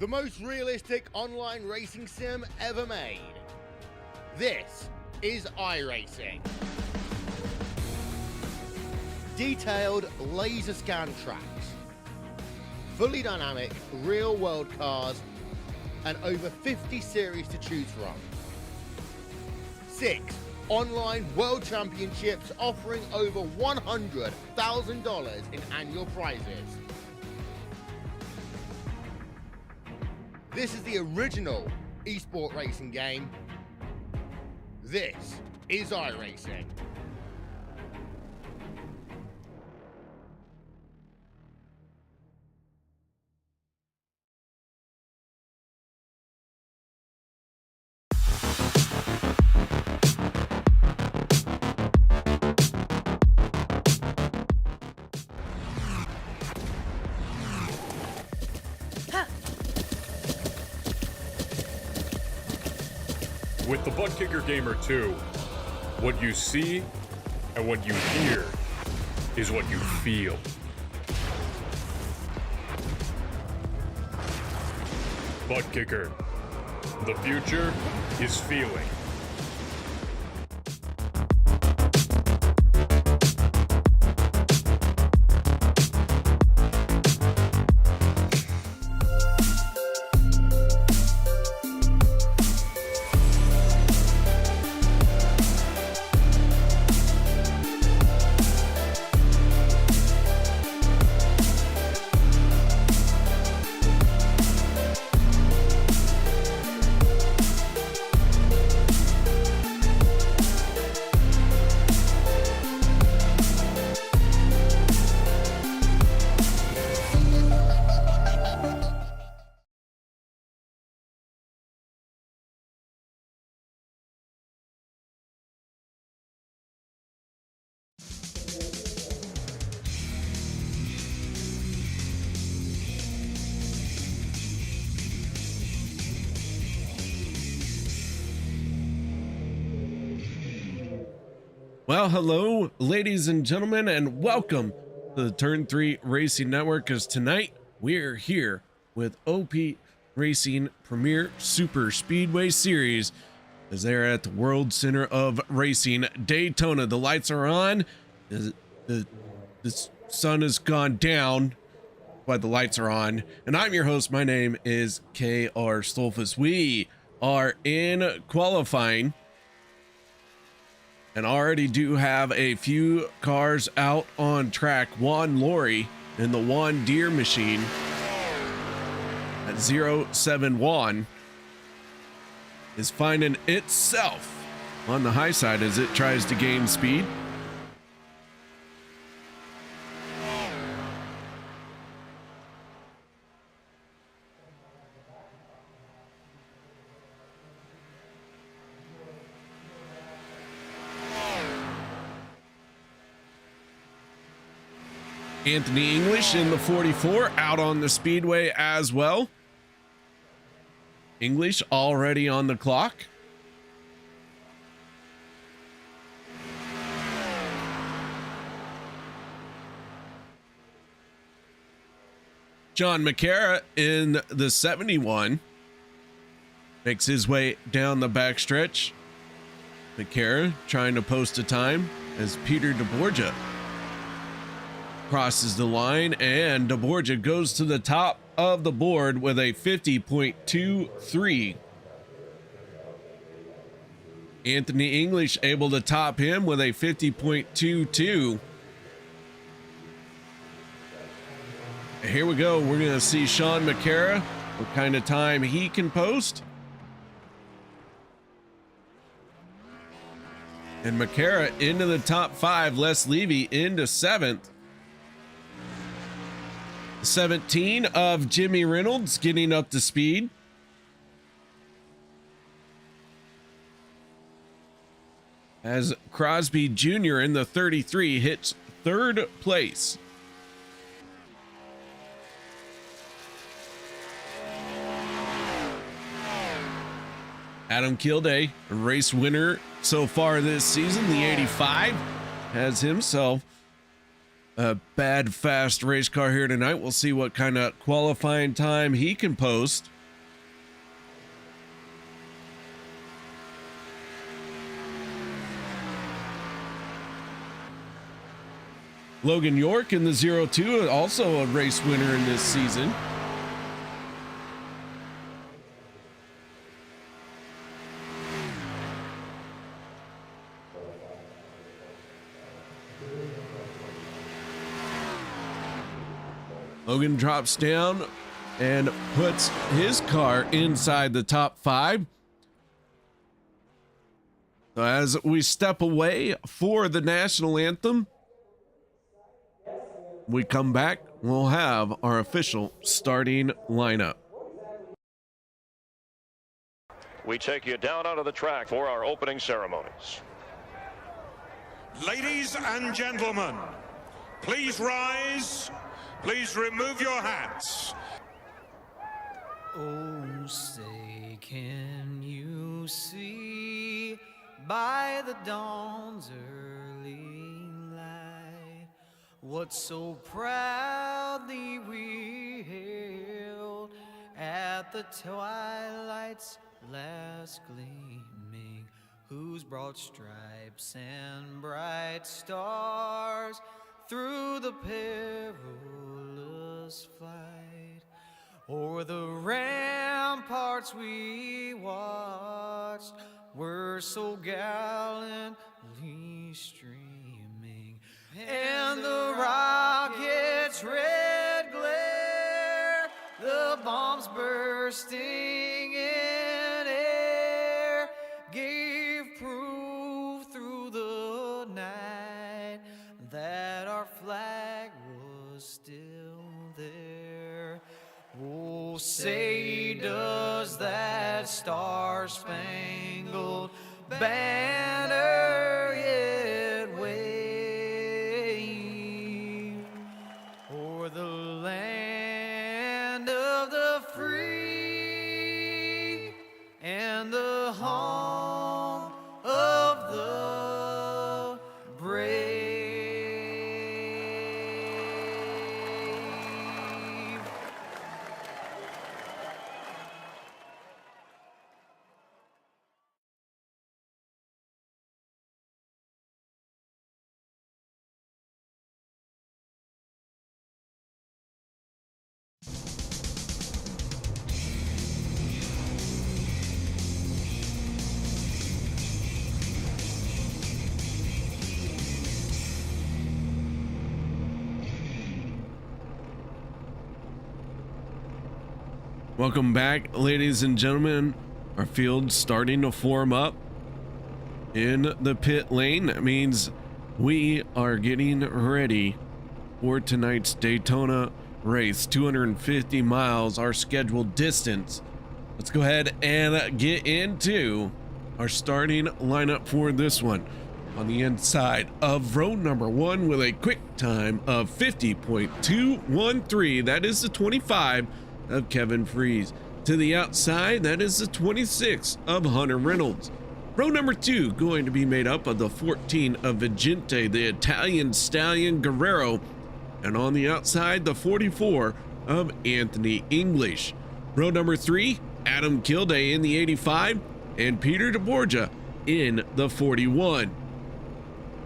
the most realistic online racing sim ever made. This is iRacing. Detailed laser scan tracks, fully dynamic real-world cars, and over 50 series to choose from. 6 online world championships offering over $100,000 in annual prizes. This is the original esport racing game. This is iRacing. With the Butt Kicker Gamer 2, what you see and what you hear is what you feel. Butt Kicker. The future is feeling. Well, hello, ladies and gentlemen, and welcome to the Turn 3 Racing Network, because tonight we're here with OP Racing Premier Super Speedway Series as they're at the World Center of Racing, Daytona. The lights are on, the sun has gone down, but the lights are on, and I'm your host. My name is KR Stolfus. We are in qualifying and already do have a few cars out on track. Juan Lori in the Juan Deere machine at 071 is finding itself on the high side as it tries to gain speed. Anthony English in the 44 out on the speedway as well. English already on the clock. John McCara in the 71 makes his way down the backstretch. McCara trying to post a time as Peter DeBorgia crosses the line, and DeBorgia goes to the top of the board with a 50.23. Anthony English able to top him with a 50.22. Here we go. We're going to see Sean McCara, what kind of time he can post. And McCara into the top 5. Les Levy into 7th. 17 of Jimmy Reynolds getting up to speed. As Crosby Jr. in the 33 hits 3rd place. Adam Kilday, a race winner so far this season, the 85, has himself a bad fast race car here tonight. We'll see what kind of qualifying time he can post. Logan York in the 02, also a race winner in this season. Logan drops down and puts his car inside the top 5. So as we step away for the national anthem, we come back, we'll have our official starting lineup. We take you down onto the track for our opening ceremonies. Ladies and gentlemen, please rise. Please remove your hats. Oh, say, can you see by the dawn's early light what so proudly we hailed at the twilight's last gleaming, whose broad stripes and bright stars through the perilous flight o'er the ramparts we watched were so gallantly streaming, and the rocket's red glare, the bombs bursting in air, gave proof through the night that our flag was still there. Oh, say does that star-spangled banner yet wave o'er the land of the free and the home of the brave? Welcome back, ladies and gentlemen. Our field's starting to form up in the pit lane. That means we are getting ready for tonight's Daytona race. 250 miles, our scheduled distance. Let's go ahead and get into our starting lineup for this one. On the inside of row number 1 with a quick time of 50.213. That is the 25 of Kevin Freeze. To the outside, that is the 26 of Hunter Reynolds. Row number 2 going to be made up of the 14 of Vigente, the Italian stallion Guerrero, and on the outside, the 44 of Anthony English. Row number 3, Adam Kilday in the 85, and Peter DeBorgia in the 41.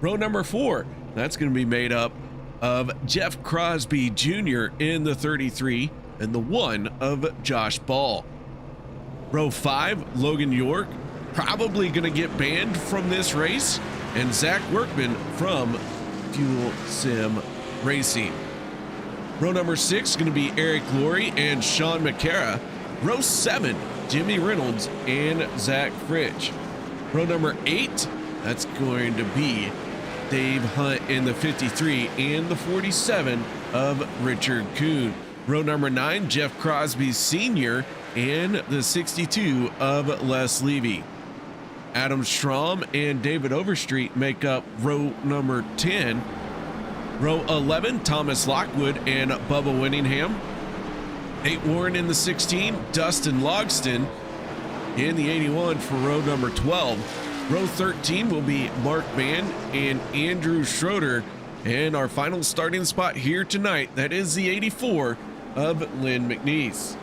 Row number 4, that's going to be made up of Jeff Crosby Jr. in the 33, and the 1 of Josh Ball. Row 5, Logan York, probably going to get banned from this race, and Zach Workman from Fuel Sim Racing. Row number 6 going to be Eric Laurie and Sean McCara. Row 7, Jimmy Reynolds and Zach Fritsch. Row number 8, that's going to be Dave Hunt in the 53 and the 47 of Richard Kuhn. Row number 9, Jeff Crosby Sr. and the 62 of Les Levy. Adam Strom and David Overstreet make up row number 10. Row 11, Thomas Lockwood and Bubba Winningham. Nate Warren in the 16, Dustin Logston in the 81 for row number 12. Row 13 will be Mark Mann and Andrew Schroeder And our final starting spot here tonight, that is the 84 of Lynn McNeese.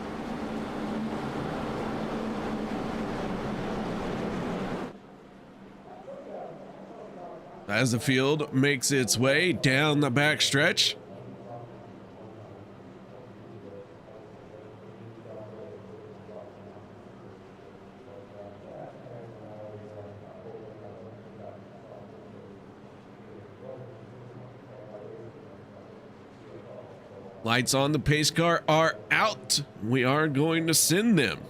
As the field makes its way down the backstretch, lights on the pace car are out. We are going to send them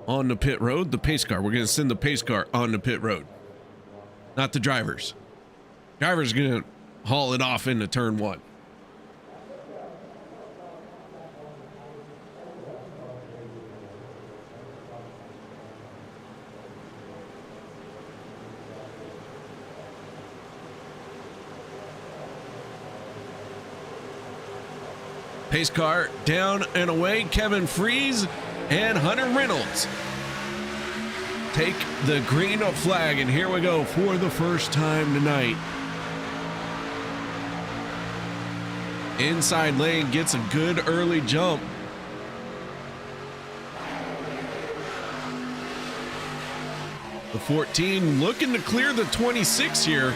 on the pit road. The pace car, we're going to send the pace car on the pit road. Not the drivers. Driver's gonna haul it off into turn one. Pace car down and away. Kevin Freeze and Hunter Reynolds take the green flag, and here we go for the first time tonight. Inside lane gets a good early jump. The 14 looking to clear the 26 here.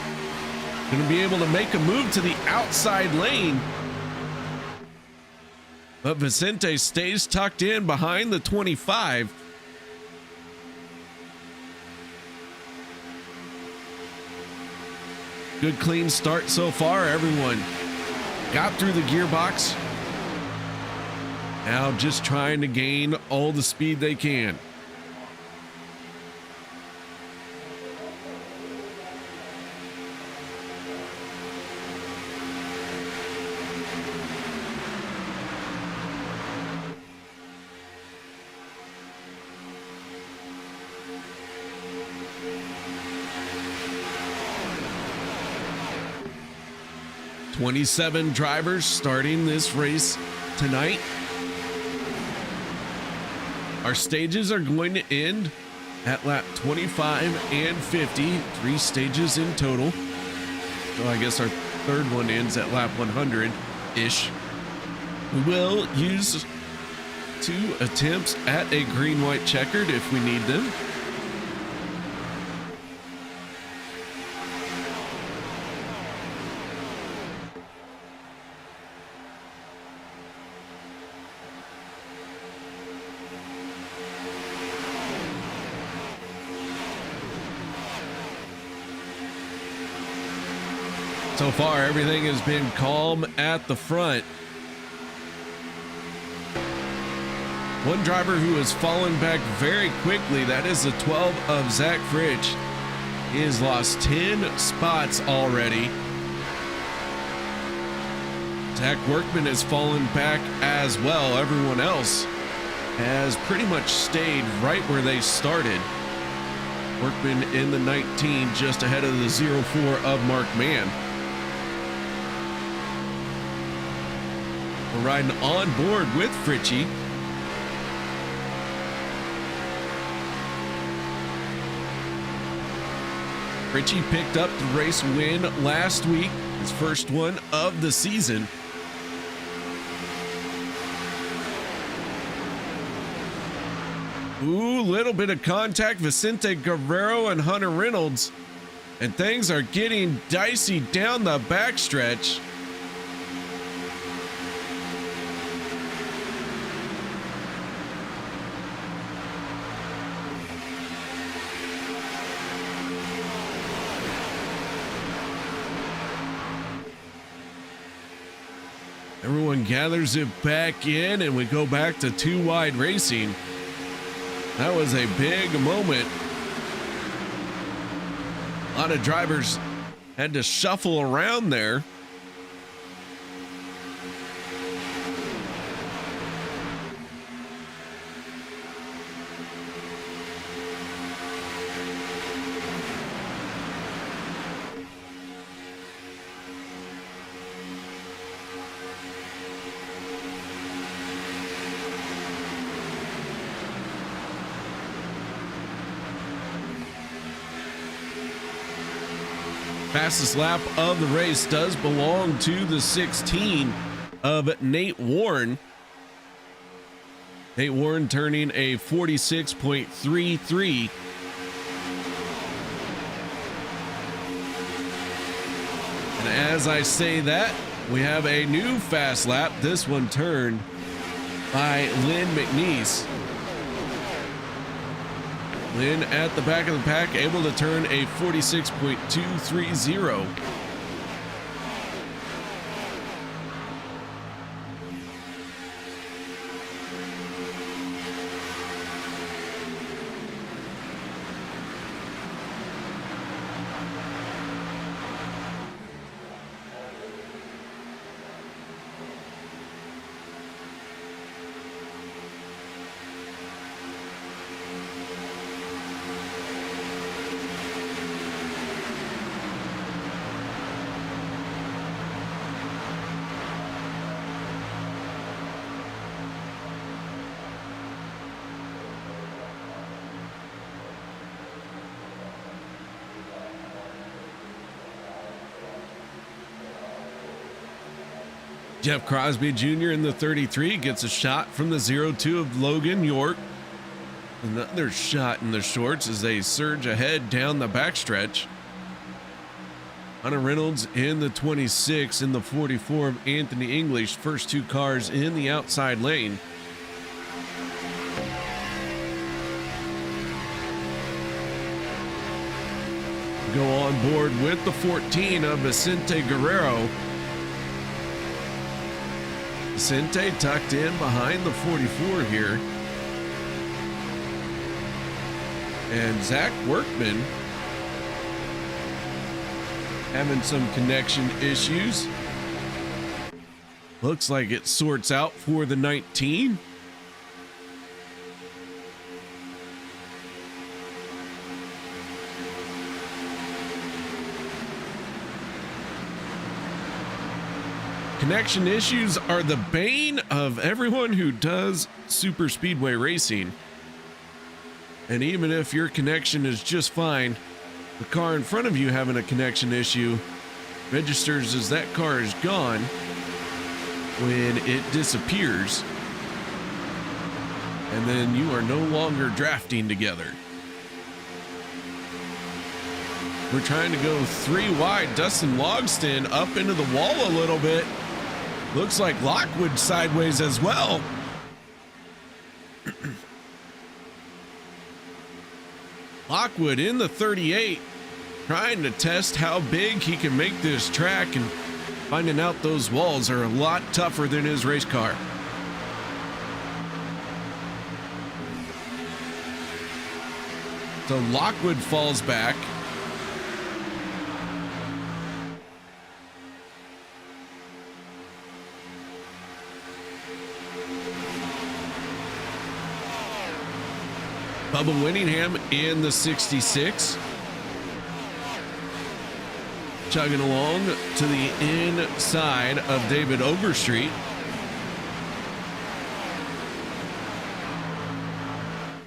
Going to be able to make a move to the outside lane. But Vicente stays tucked in behind the 25. Good clean start so far. Everyone got through the gearbox. Now just trying to gain all the speed they can. "27 drivers starting this race tonight. Our stages are going to end at lap 25 and 50, 3 stages in total. So I guess our third one ends at lap 100-ish. We will use 2 attempts at a green-white checkered if we need them. So far, everything has been calm at the front. One driver who has fallen back very quickly, that is the 12 of Zach Fritsch. He has lost 10 spots already. Zach Workman has fallen back as well. Everyone else has pretty much stayed right where they started. Workman in the 19, just ahead of the 04 of Mark Mann. We're riding on board with Fritchie. Fritchie picked up the race win last week, his first one of the season. Ooh, little bit of contact, Vicente Guerrero and Hunter Reynolds. And things are getting dicey down the backstretch. Everyone gathers it back in, and we go back to 2 wide racing. That was a big moment. A lot of drivers had to shuffle around there. Fastest lap of the race does belong to the 16 of Nate Warren. Nate Warren turning a 46.33. And as I say that, we have a new fast lap. This one turned by Lynn McNeese. Lynn at the back of the pack, able to turn a 46.230. Jeff Crosby Jr. in the 33 gets a shot from the 02 of Logan York. Another shot in the shorts as they surge ahead down the backstretch. Hunter Reynolds in the 26 in the 44 of Anthony English. First two cars in the outside lane. Go on board with the 14 of Vicente Guerrero. Vicente tucked in behind the 44 here. And Zach Workman having some connection issues. Looks like it sorts out for the 19. Connection issues are the bane of everyone who does super speedway racing. And even if your connection is just fine, the car in front of you having a connection issue registers as that car is gone when it disappears. And then you are no longer drafting together. We're trying to go 3 wide. Dustin Logston up into the wall a little bit. Looks like Lockwood sideways as well. Lockwood in the 38, trying to test how big he can make this track, and finding out those walls are a lot tougher than his race car. So Lockwood falls back. Bubba Winningham in the 66. Chugging along to the inside of David Overstreet.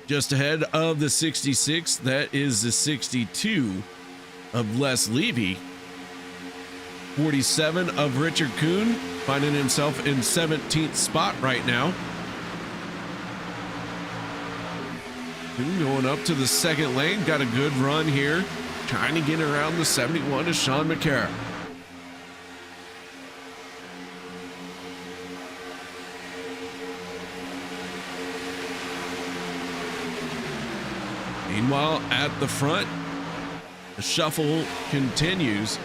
Just ahead of the 66, that is the 62 of Les Levy. 47 of Richard Kuhn, finding himself in 17th spot right now. Going up to the second lane, got a good run here, trying to get around the 71 of Sean McCarra. Meanwhile, at the front, the shuffle continues.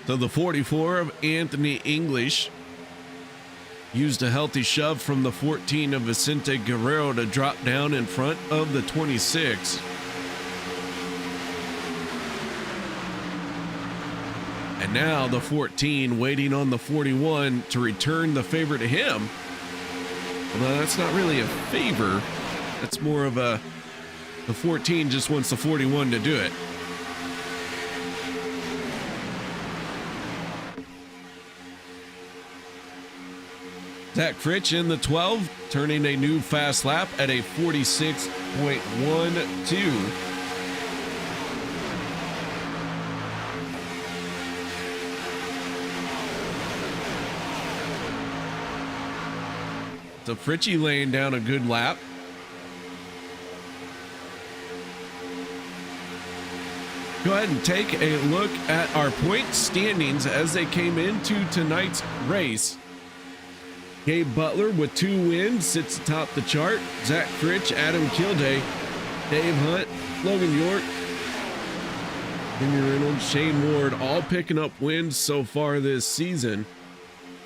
So the 44 of Anthony English used a healthy shove from the 14 of Vicente Guerrero to drop down in front of the 26. And now the 14 waiting on the 41 to return the favor to him. Although that's not really a favor. That's more of the 14 just wants the 41 to do it. Zach Fritsch in the 12, turning a new fast lap at a 46.12. So Fritchie laying down a good lap. Go ahead and take a look at our point standings as they came into tonight's race. Gabe Butler with 2 wins sits atop the chart. Zach Fritsch, Adam Kilday, Dave Hunt, Logan York, Jimmy Reynolds, Shane Ward, all picking up wins so far this season.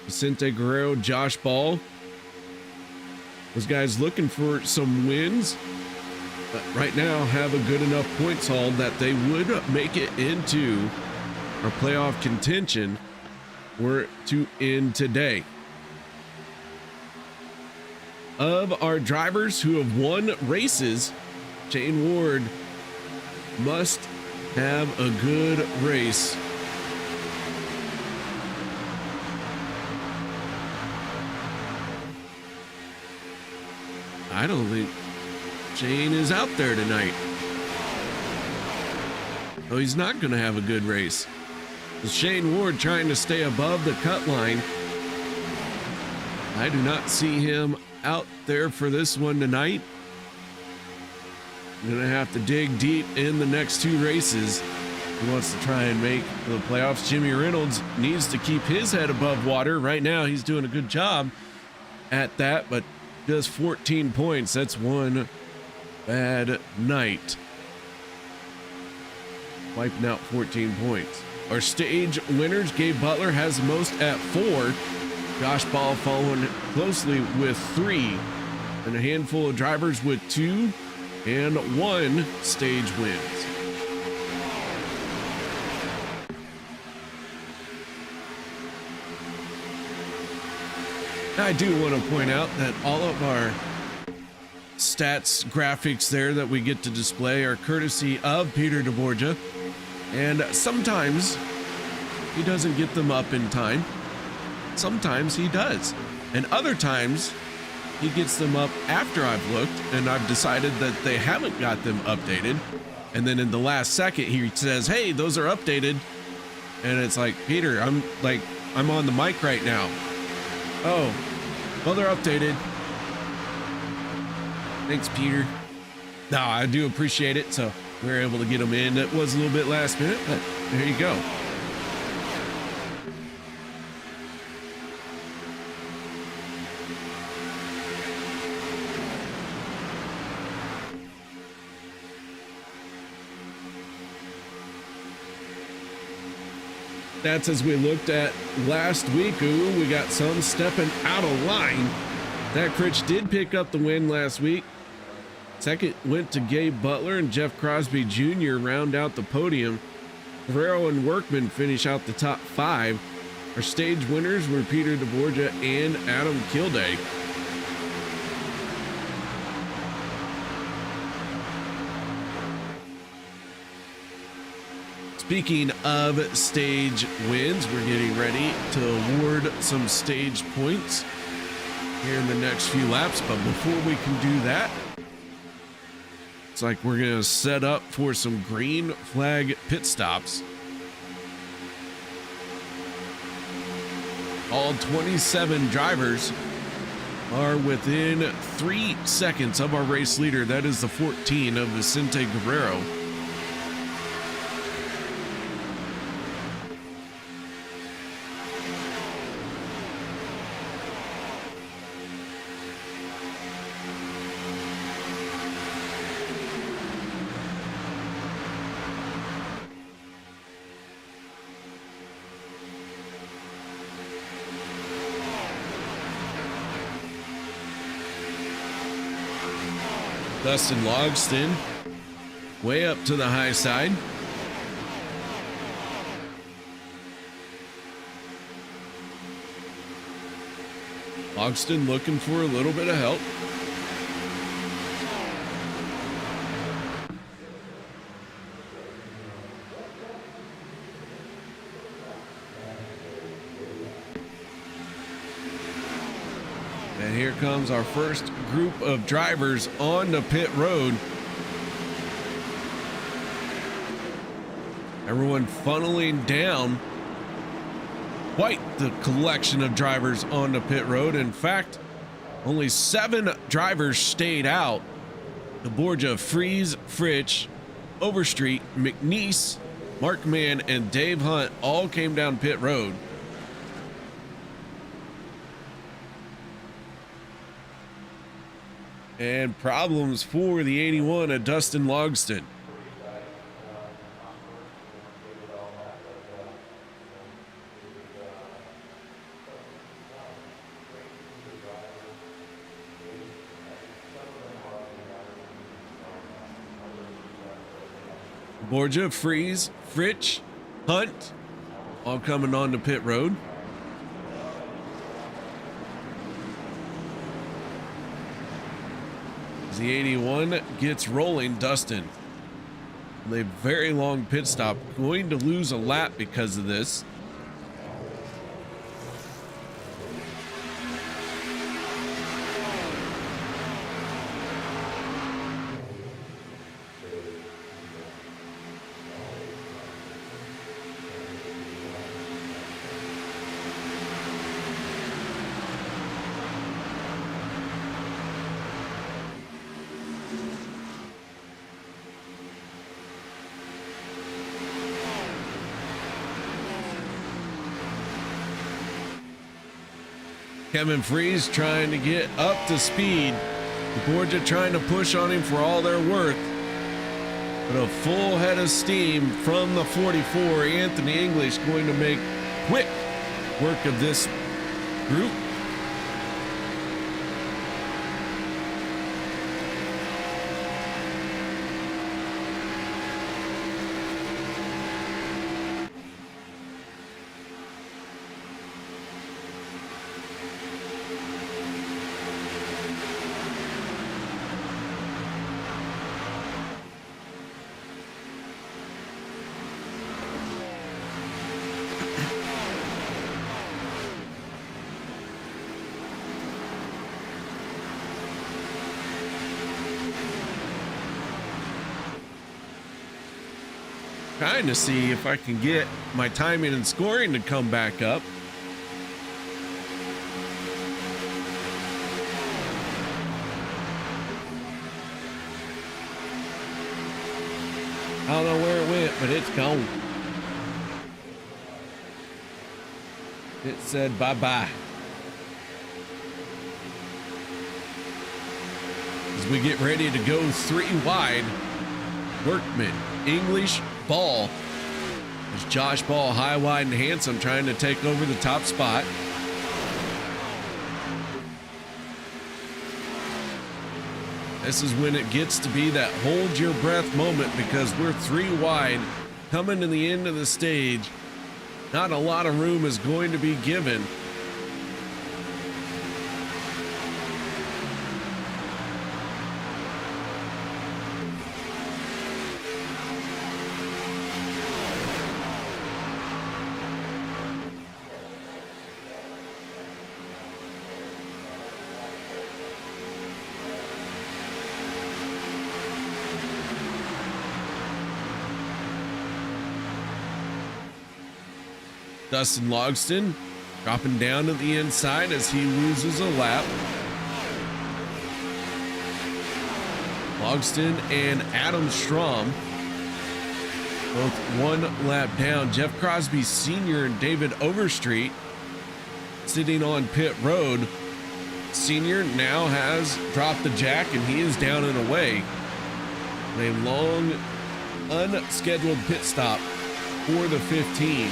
Vicente Guerrero, Josh Ball. Those guys looking for some wins, but right now have a good enough points haul that they would make it into our playoff contention were it to end today. Of our drivers who have won races, Shane Ward must have a good race. I don't think Shane is out there tonight. Oh, he's not going to have a good race. With Shane Ward trying to stay above the cut line, I do not see him out there for this one tonight. I'm going to have to dig deep in the next 2 races. He wants to try and make the playoffs. Jimmy Reynolds needs to keep his head above water. Right now, he's doing a good job at that, but just 14 points. That's one bad night. Wiping out 14 points. Our stage winners, Gabe Butler has the most at 4. Josh Ball following closely with 3. And a handful of drivers with 2 and 1 stage wins. I do want to point out that all of our stats graphics there that we get to display are courtesy of Peter DeBorgia, and sometimes he doesn't get them up in time. Sometimes he does, and other times he gets them up after I've looked and I've decided that they haven't got them updated, and then in the last second he says, hey, those are updated, and it's like, Peter, I'm on the mic right now. Oh, well, they're updated. Thanks, Peter. No, I do appreciate it. So we were able to get them in. It was a little bit last minute, but there you go. That's as we looked at last week. Ooh, we got some stepping out of line. Zach Fritsch did pick up the win last week. Second went to Gabe Butler, and Jeff Crosby Jr. round out the podium. Guerrero and Workman finish out the top 5. Our stage winners were Peter DeBorgia and Adam Kilday. Speaking of stage wins, we're getting ready to award some stage points here in the next few laps. But before we can do that, it's like we're going to set up for some green flag pit stops. All 27 drivers are within 3 seconds of our race leader. That is the 14 of Vicente Guerrero. Dustin Logston way up to the high side. Logston looking for a little bit of help. And here comes our first group of drivers on the pit road. Everyone funneling down. Quite the collection of drivers on the pit road. In fact, only 7 drivers stayed out. The Borgia, Freeze, Fritsch, Overstreet, McNeese, Mark Mann, and Dave Hunt all came down pit road. And problems for the 81 at Dustin Logston. Borgia, Freeze, Fritsch, Hunt, all coming on to pit road. As the 81 gets rolling, Dustin. A very long pit stop, going to lose a lap because of this. Kevin Freeze trying to get up to speed. The Borgia trying to push on him for all they're worth. But a full head of steam from the 44. Anthony English going to make quick work of this group. Trying to see if I can get my timing and scoring to come back up. I don't know where it went, but it's gone. It said bye-bye. As we get ready to go 3 wide, Workman, English, Ball. There's Josh Ball, high, wide, and handsome, trying to take over the top spot. This is when it gets to be that hold your breath moment, because we're 3 wide coming to the end of the stage. Not a lot of room is going to be given. Dustin Logston dropping down to the inside as he loses a lap. Logston and Adam Strom both 1 lap down. Jeff Crosby Sr. and David Overstreet sitting on pit road. Sr. now has dropped the jack and he is down and away. A long unscheduled pit stop for the 15.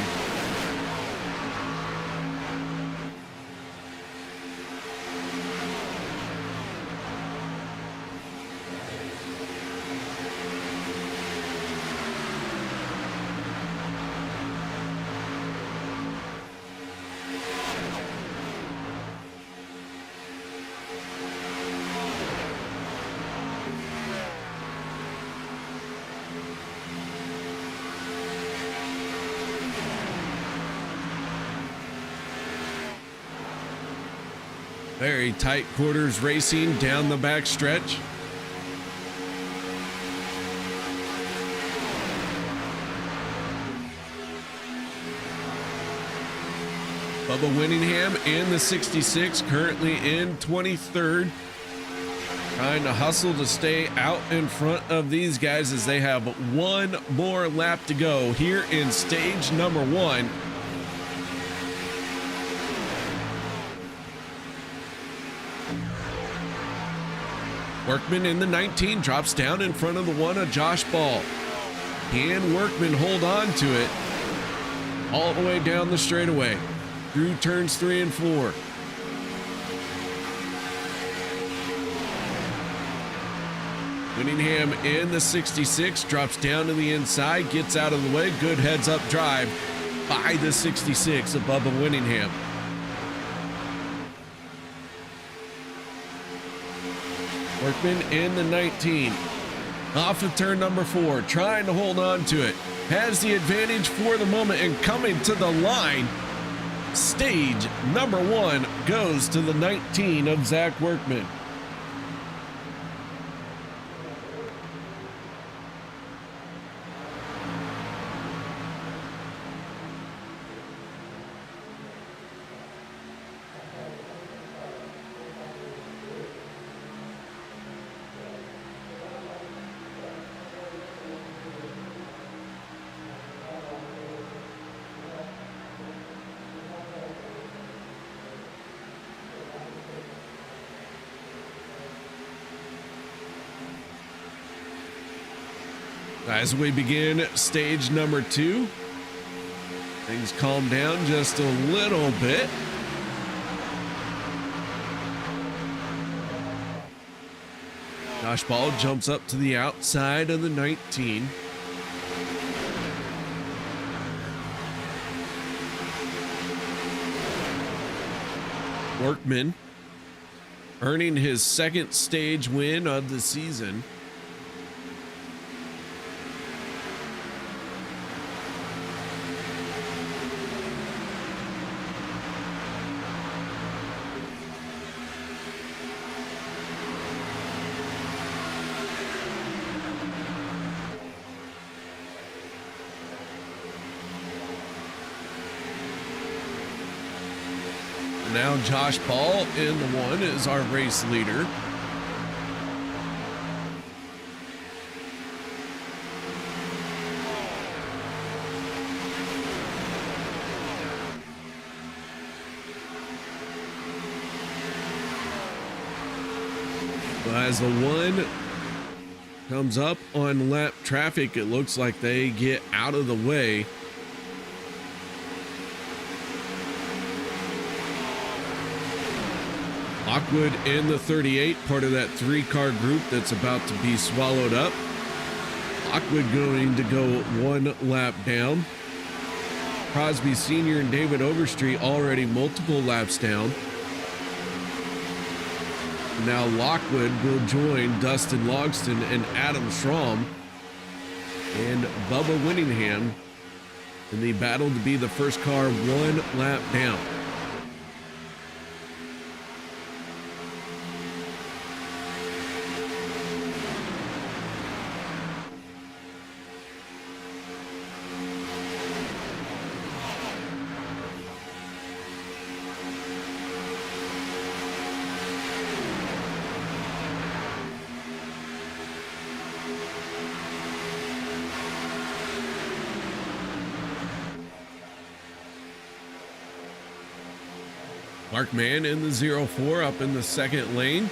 Very tight quarters racing down the back stretch. Bubba Winningham in the 66, currently in 23rd. Trying to hustle to stay out in front of these guys as they have one more lap to go here in stage number 1. Workman in the 19 drops down in front of the one of Josh Ball. Can Workman hold on to it all the way down the straightaway through turns 3 and 4? Winningham in the 66 drops down to the inside, gets out of the way. Good heads up drive by the 66 of Bubba Winningham. Workman in the 19 off of turn number 4, trying to hold on to it. Has the advantage for the moment and coming to the line. Stage number 1 goes to the 19 of Zach Workman. As we begin stage number 2, things calm down just a little bit. Josh Ball jumps up to the outside of the 19. Workman earning his second stage win of the season. Now Josh Ball in the 1 is our race leader. As the 1 comes up on lap traffic, it looks like they get out of the way. Lockwood in the 38, part of that 3-car group that's about to be swallowed up. Lockwood going to go 1 lap down. Crosby Sr. and David Overstreet already multiple laps down. Now Lockwood will join Dustin Logston and Adam Schramm and Bubba Winningham in the battle to be the first car 1 lap down. Mark Mann in the 04 up in the second lane.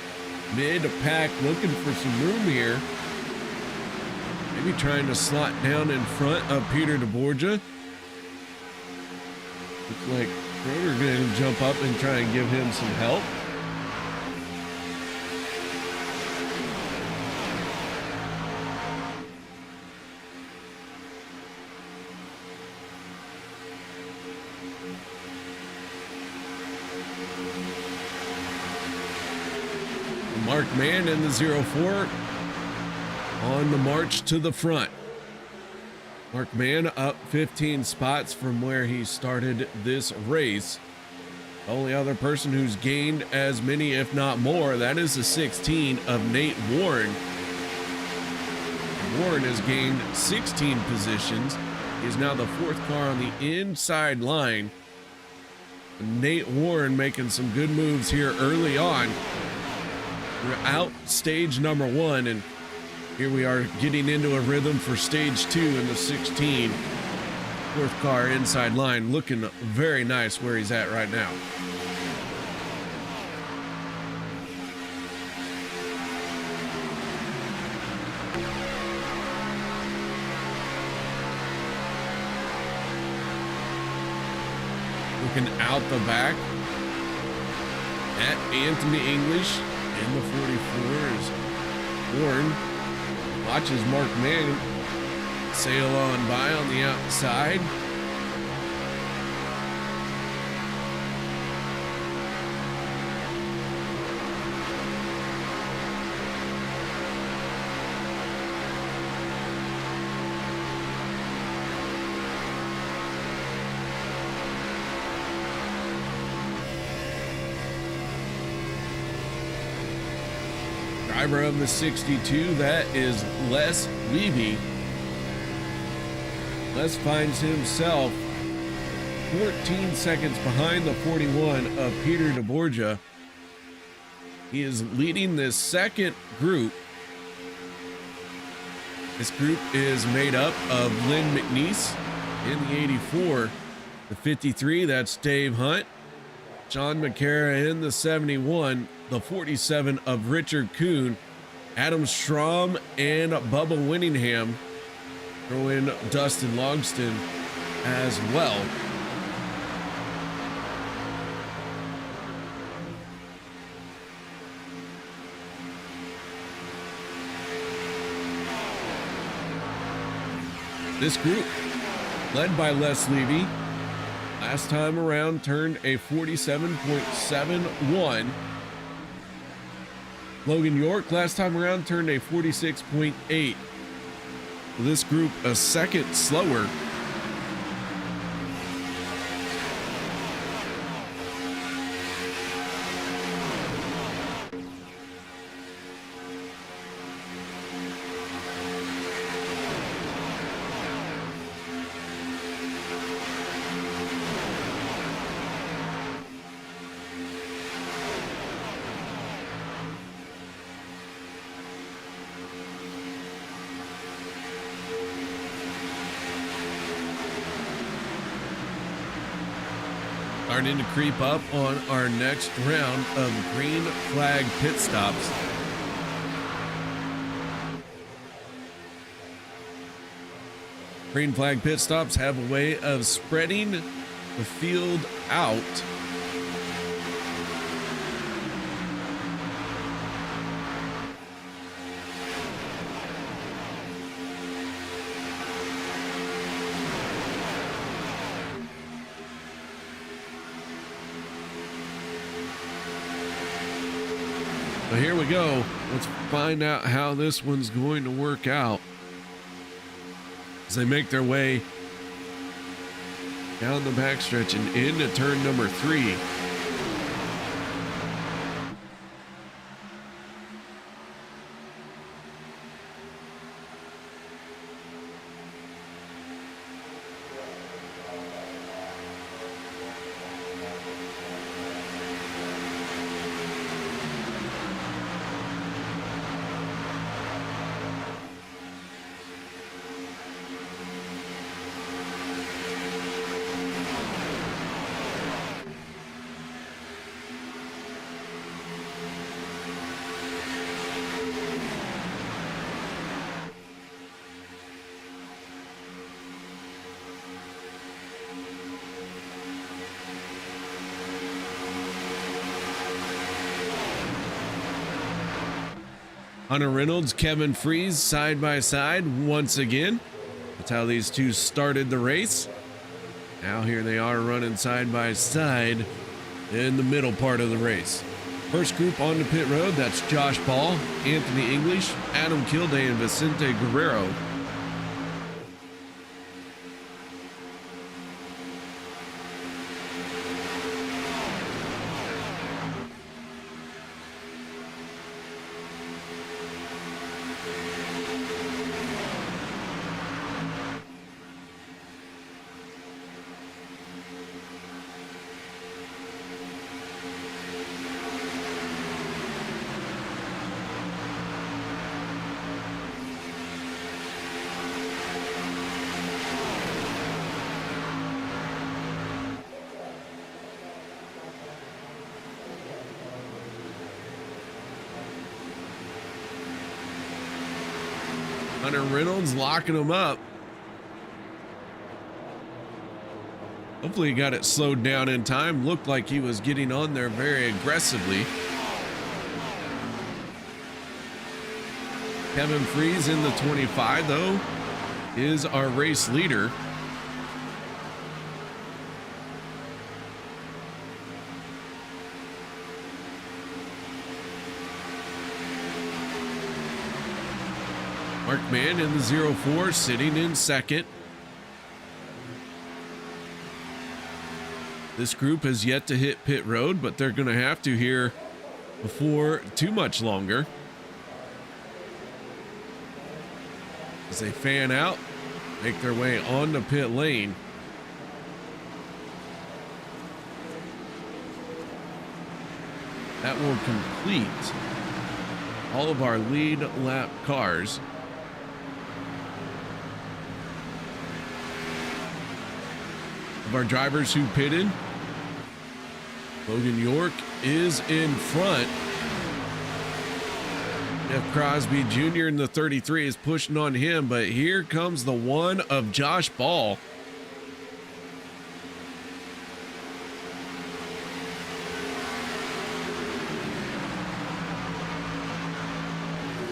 Mid pack looking for some room here. Maybe trying to slot down in front of Peter DeBorgia. Looks like Schroeder going to jump up and try and give him some help. Mark Mann in the 04 on the march to the front. Mark Mann up 15 spots from where he started this race. Only other person who's gained as many, if not more, that is the 16 of Nate Warren. Warren has gained 16 positions. He is now the 4th car on the inside line. Nate Warren making some good moves here early on. We're out stage number 1, and here we are getting into a rhythm for stage 2 in the 16. 4th car inside line, looking very nice where he's at right now. Looking out the back at Anthony English in the 44 is Warren. Watches Mark Mann sail on by on the outside. Driver of the 62, that is Les Levy. Les finds himself 14 seconds behind the 41 of Peter DeBorgia. He is leading this second group. This group is made up of Lynn McNeese in the 84, the 53, that's Dave Hunt, John McCara in the 71, the 47 of Richard Kuhn, Adam Schramm, and Bubba Winningham. Throw in Dustin Logston as well. This group, led by Les Levy, last time around turned a 47.71. Logan York, last time around, turned a 46.8. This group a second slower. Starting to creep up on our next round of green flag pit stops. Green flag pit stops have a way of spreading the field out. So here we go. Let's find out how this one's going to work out as they make their way down the backstretch and into turn number 3. Hunter Reynolds, Kevin Freeze side by side once again. That's how these two started the race. Now here they are running side by side in the middle part of the race. First group on the pit road, that's Josh Paul, Anthony English, Adam Kilday, and Vicente Guerrero. Hunter Reynolds locking him up. Hopefully he got it slowed down in time. Looked like he was getting on there very aggressively. Kevin Freeze in the 25 though is our race leader. Mark Mann in the 04 sitting in second. This group has yet to hit pit road, but they're going to have to here before too much longer. As they fan out, make their way on the pit lane. That will complete all of our lead lap cars. Of our drivers who pitted, Logan York is in front. Jeff Crosby Jr. in the 33 is pushing on him, but here comes the one of Josh Ball.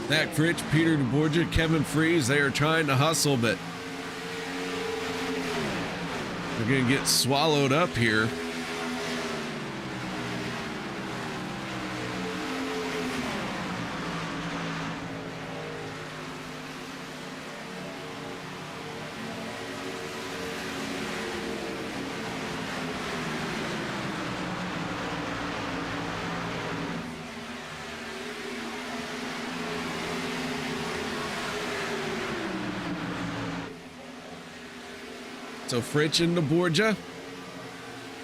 Zach Fritsch, Peter DeBorgia, Kevin Freeze, they are trying to hustle, but they're going to get swallowed up here. So Fritsch and DeBorgia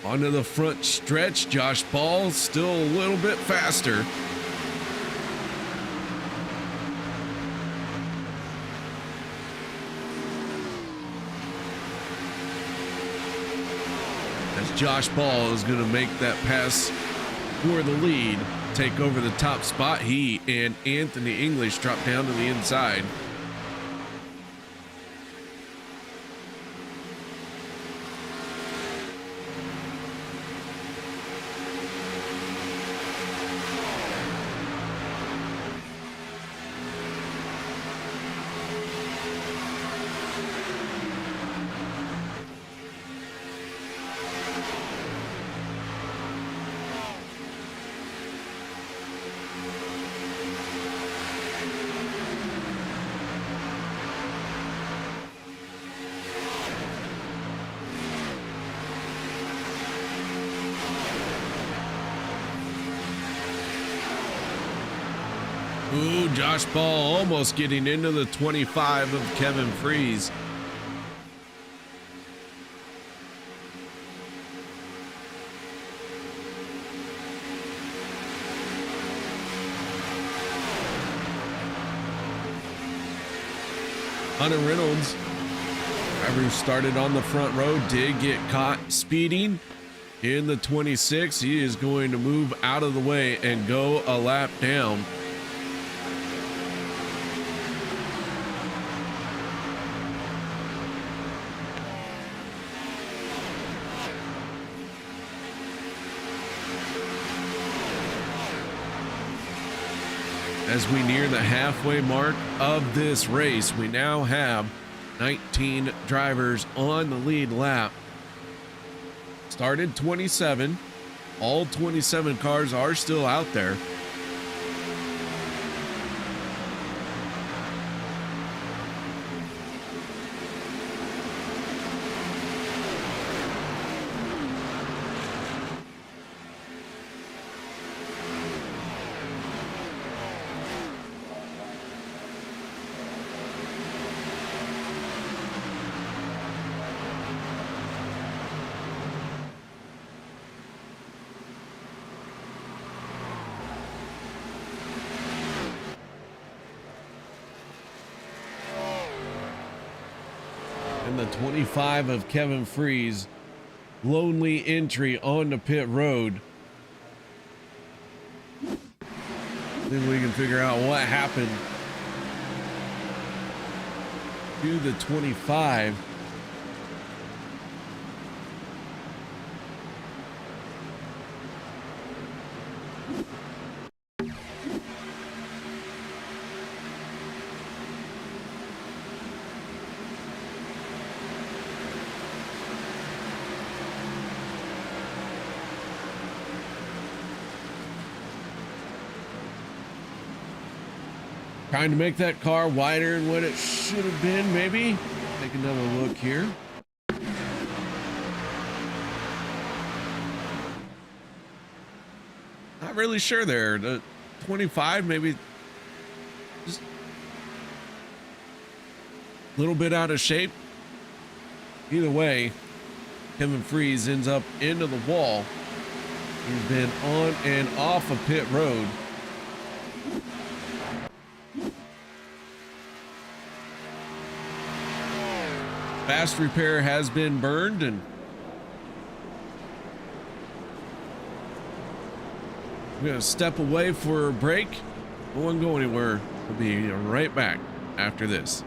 onto the front stretch. Josh Ball still a little bit faster. As Josh Ball is going to make that pass for the lead, take over the top spot. He and Anthony English drop down to the inside. Ooh, Josh Ball almost getting into the 25 of Kevin Freeze. Hunter Reynolds, driver who started on the front row, did get caught speeding in the 26. He is going to move out of the way and go a lap down. As we near the halfway mark of this race, we now have 19 drivers on the lead lap. Started 27. All 27 cars are still out there. And the 25 of Kevin Freeze, lonely entry onto pit road. Then we can figure out what happened. to the 25. Trying to make that car wider than what it should have been, maybe. Take another look here. Not really sure there. The 25, maybe just a little bit out of shape. Either way, Kevin Freeze ends up into the wall. He's been on and off of pit road. Fast repair has been burned, and we're gonna step away for a break. Won't go anywhere. We'll be right back after this.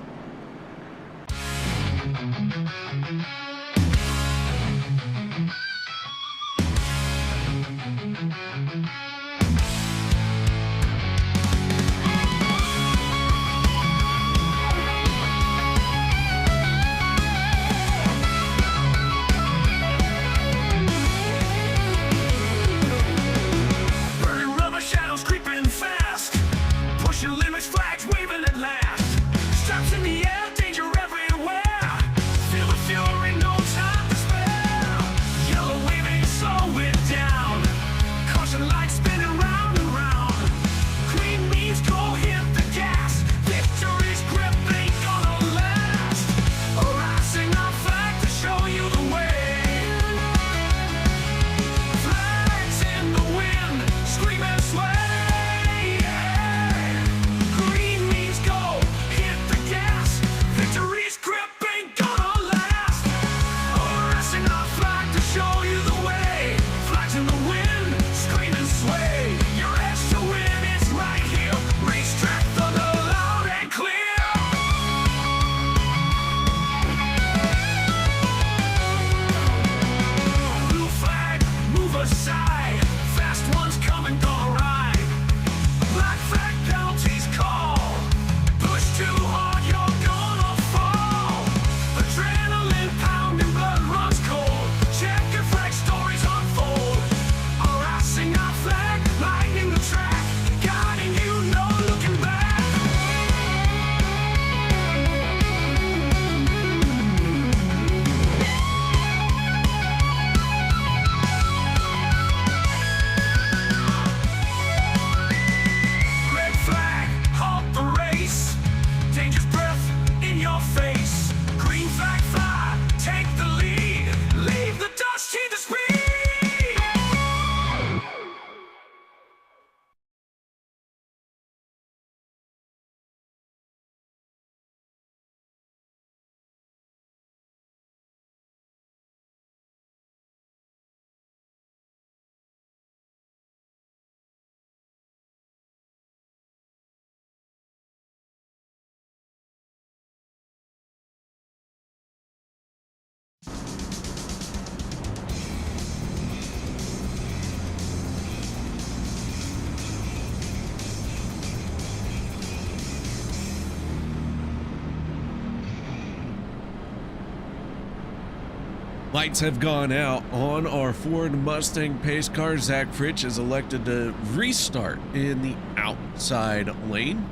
Lights have gone out on our Ford Mustang pace car. Zach Fritsch is elected to restart in the outside lane.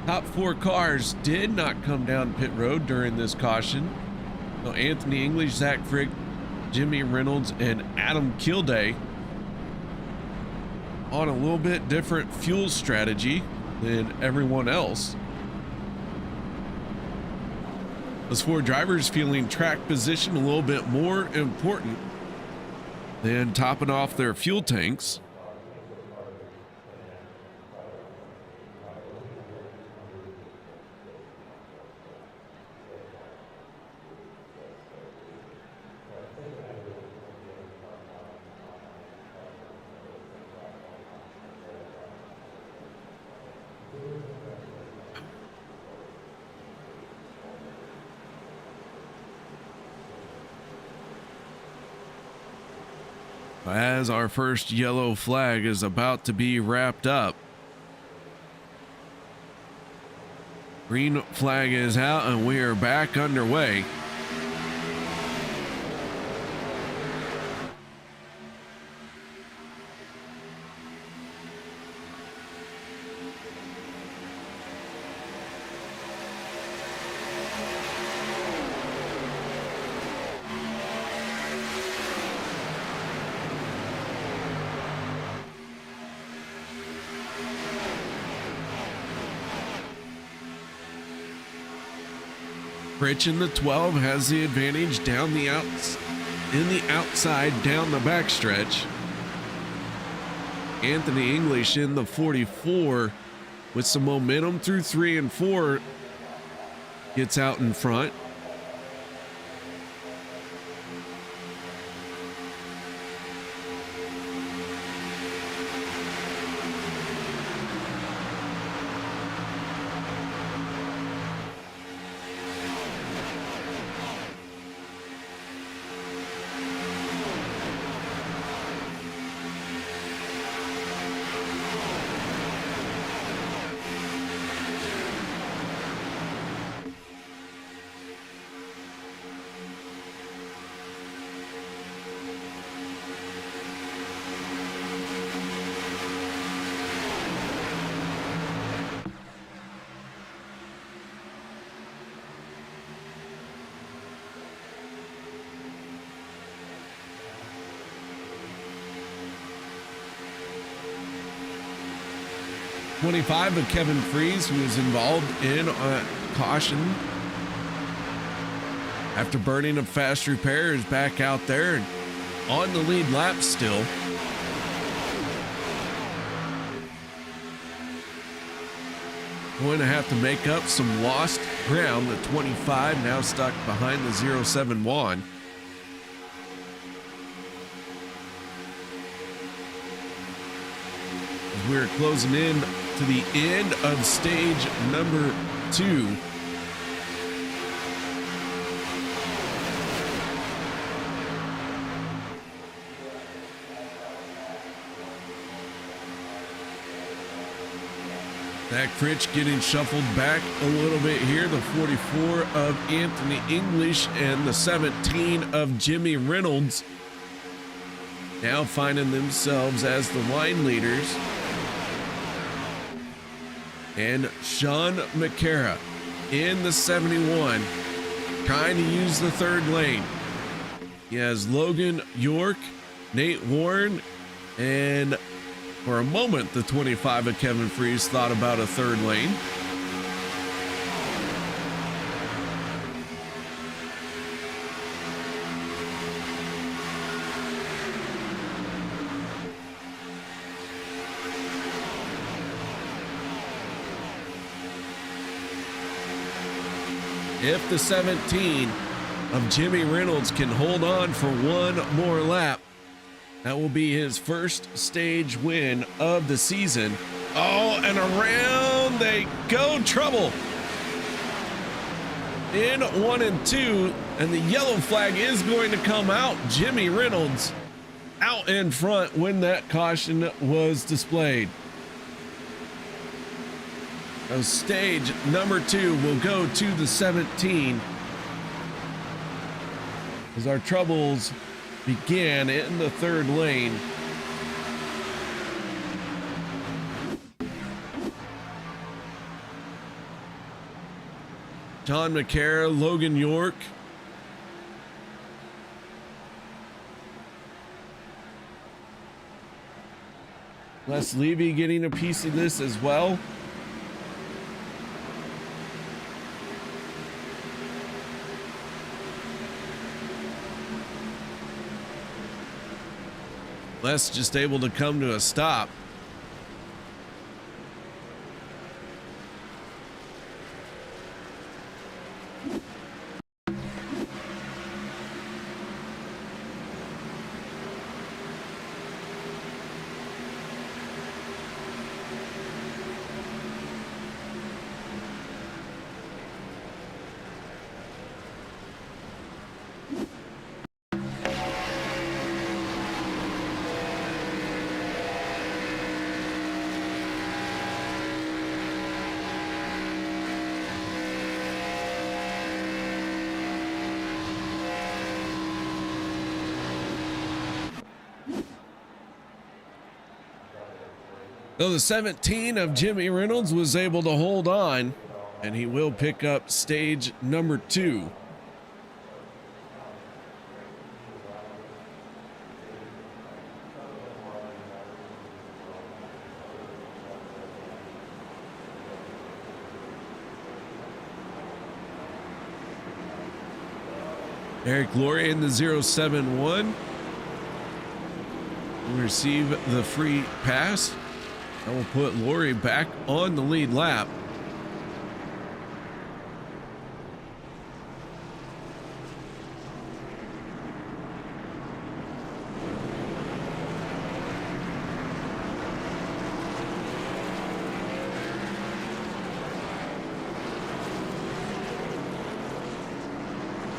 Top four cars did not come down pit road during this caution. So Anthony English, Zach Frick, Jimmy Reynolds, and Adam Kilday on a little bit different fuel strategy than everyone else. Those four drivers feeling track position a little bit more important than topping off their fuel tanks. As our first yellow flag is about to be wrapped up, green flag is out and we are back underway. Rich in the 12 has the advantage down the outside down the backstretch. Anthony English in the 44 with some momentum through 3 and 4 gets out in front. '25 of Kevin Freeze, who is involved in caution after burning a fast repair, is back out there and on the lead lap still. Going to have to make up some lost ground. The 25 now stuck behind the 07 Juan. We're closing in to the end of stage number 2. Zach Fritch getting shuffled back a little bit here. The 44 of Anthony English and the 17 of Jimmy Reynolds now finding themselves as the line leaders. And Sean McCara in the 71 trying to use the third lane. He has Logan York, Nate Warren, and for a moment the 25 of Kevin Freeze thought about a third lane. If the 17 of Jimmy Reynolds can hold on for one more lap, that will be his first stage win of the season. Oh, and around they go. Trouble in 1 and 2, and the yellow flag is going to come out. Jimmy Reynolds out in front when that caution was displayed. So stage number 2 will go to the 17 as our troubles began in the third lane. John McCara, Logan York, Les Levy getting a piece of this as well. Les just able to come to a stop. So the 17 of Jimmy Reynolds was able to hold on, and he will pick up stage number 2. Eric Laurie in the 071 will receive the free pass. That will put Laurie back on the lead lap.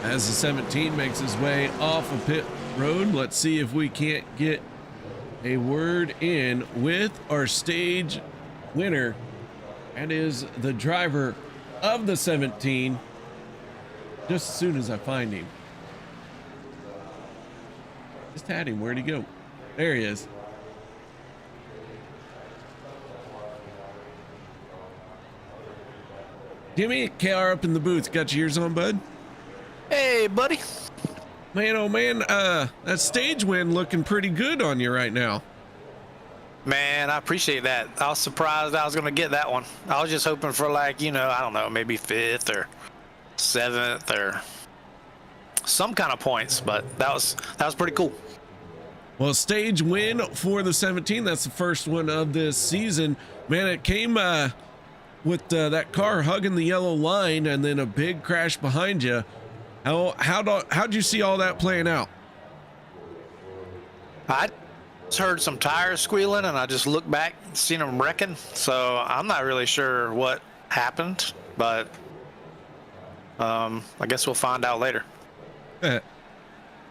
As the 17 makes his way off of pit road, let's see if we can't get a word in with our stage winner. That is the driver of the 17. Just as soon as I find him. Just had him. Where'd he go? There he is. Jimmy, KR up in the booth. Got your ears on, bud? Hey, buddy. Man, oh man, that stage win looking pretty good on you right now. Man, I appreciate that. I was surprised I was going to get that one. I was just hoping for, like, you know, I don't know, maybe 5th or 7th or some kind of points, but that was pretty cool. Well, stage win for the 17. That's the first one of this season. Man, it came with that car hugging the yellow line and then a big crash behind you. How'd you see all that playing out? I just heard some tires squealing, and I just looked back and seen them wrecking. So I'm not really sure what happened, but I guess we'll find out later.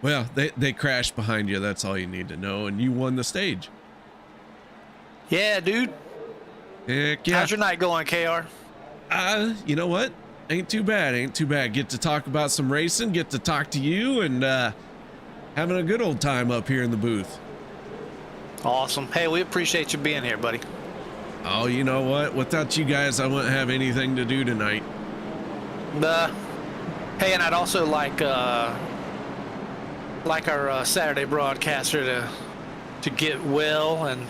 Well, they crashed behind you. That's all you need to know, and you won the stage. Yeah, dude. Heck yeah. How's your night going, KR? You know what? Ain't too bad. Get to talk about some racing, get to talk to you, and having a good old time up here in the booth. Awesome. Hey, we appreciate you being here, buddy. Oh, you know what? Without you guys, I wouldn't have anything to do tonight. Hey, and I'd also like our Saturday broadcaster to get well and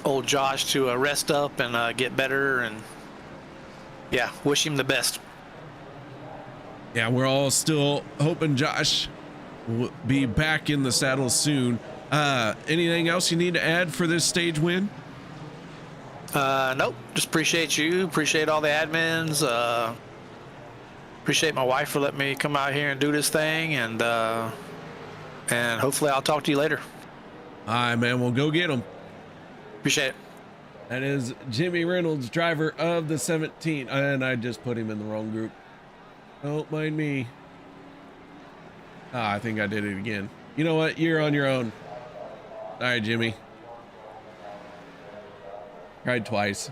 old Josh to rest up and get better, and yeah, wish him the best. Yeah, we're all still hoping Josh will be back in the saddle soon. Anything else you need to add for this stage win? Nope. Just appreciate you. Appreciate all the admins. Appreciate my wife for letting me come out here and do this thing, and hopefully I'll talk to you later. All right, man. We'll go get him. Appreciate it. That is Jimmy Reynolds, driver of the 17. And I just put him in the wrong group. Don't mind me. I think I did it again. You know what? You're on your own. All right, Jimmy. Tried twice.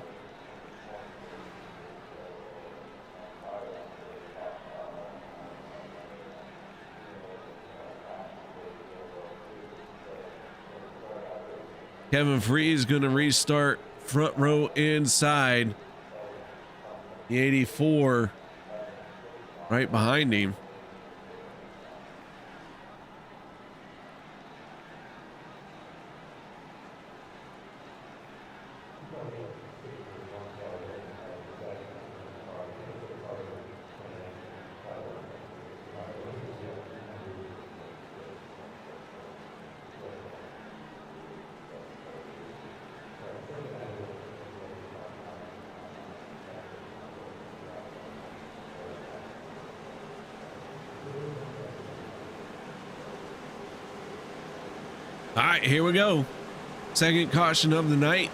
Kevin Freeze going to restart front row inside. The 84 right behind him. All right, here we go. Second caution of the night.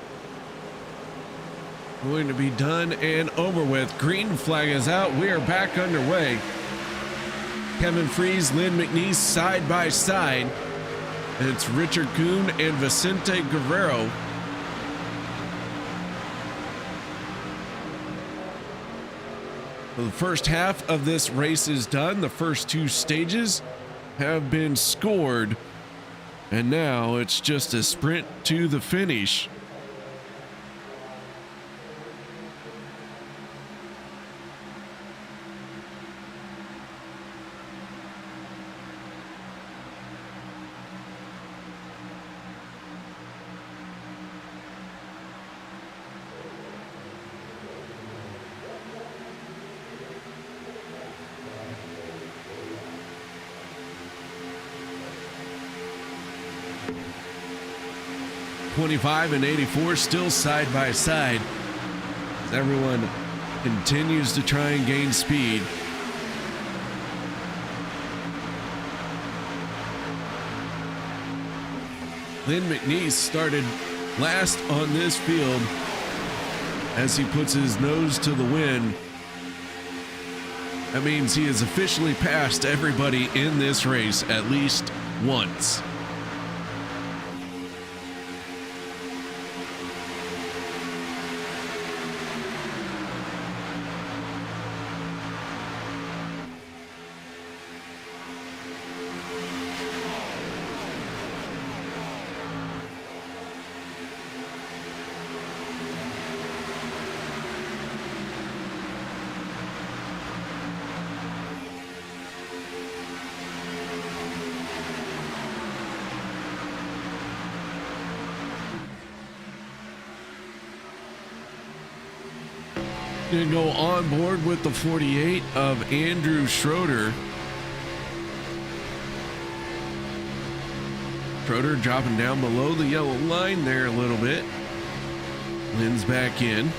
Going to be done and over with. Green flag is out. We are back underway. Kevin Freeze, Lynn McNeese side by side. And it's Richard Kuhn and Vicente Guerrero. Well, the first half of this race is done. The first two stages have been scored. And now it's just a sprint to the finish. '25 and '84 still side by side as everyone continues to try and gain speed. Lynn McNeese started last on this field as he puts his nose to the wind. That means he has officially passed everybody in this race at least once. Gonna go on board with the 48 of Andrew Schroeder. Schroeder dropping down below the yellow line there a little bit. Lynn's back in.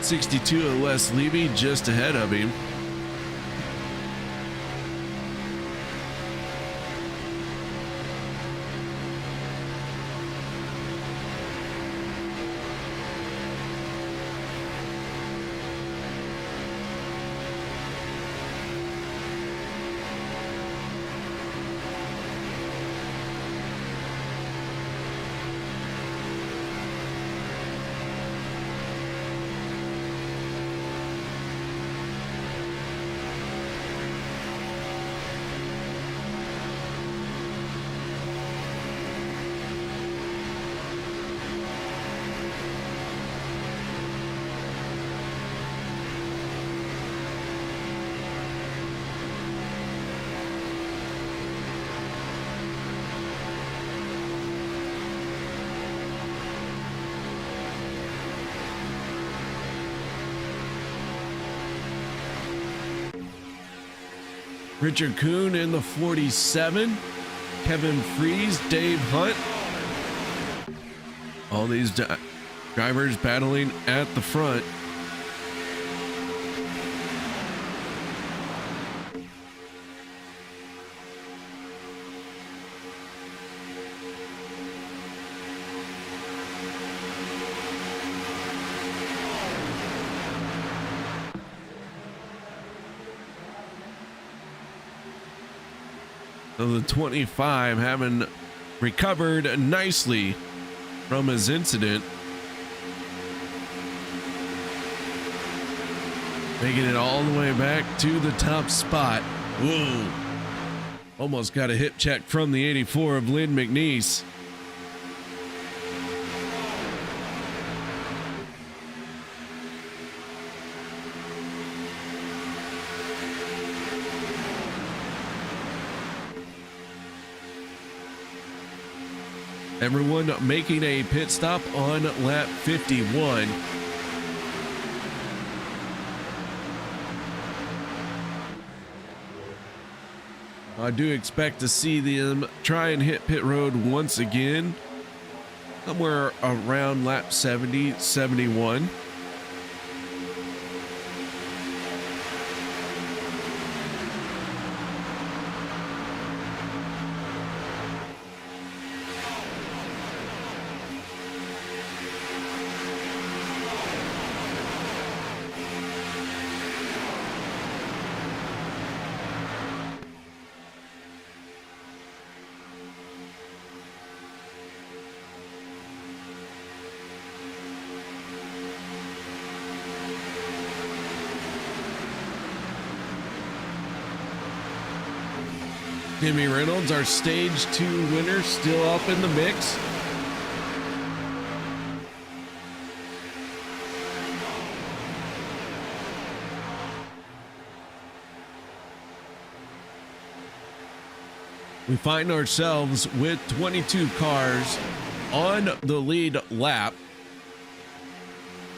'62 of Les Levy just ahead of him. Richard Kuhn in the 47, Kevin Fries, Dave Hunt. All these drivers battling at the front. So the 25 having recovered nicely from his incident, making it all the way back to the top spot. Whoa, almost got a hip check from the 84 of Lynn McNeese. Everyone making a pit stop on lap 51. I do expect to see them try and hit pit road once again, somewhere around lap 70, 71. Jimmy Reynolds, our stage 2 winner, still up in the mix. We find ourselves with 22 cars on the lead lap.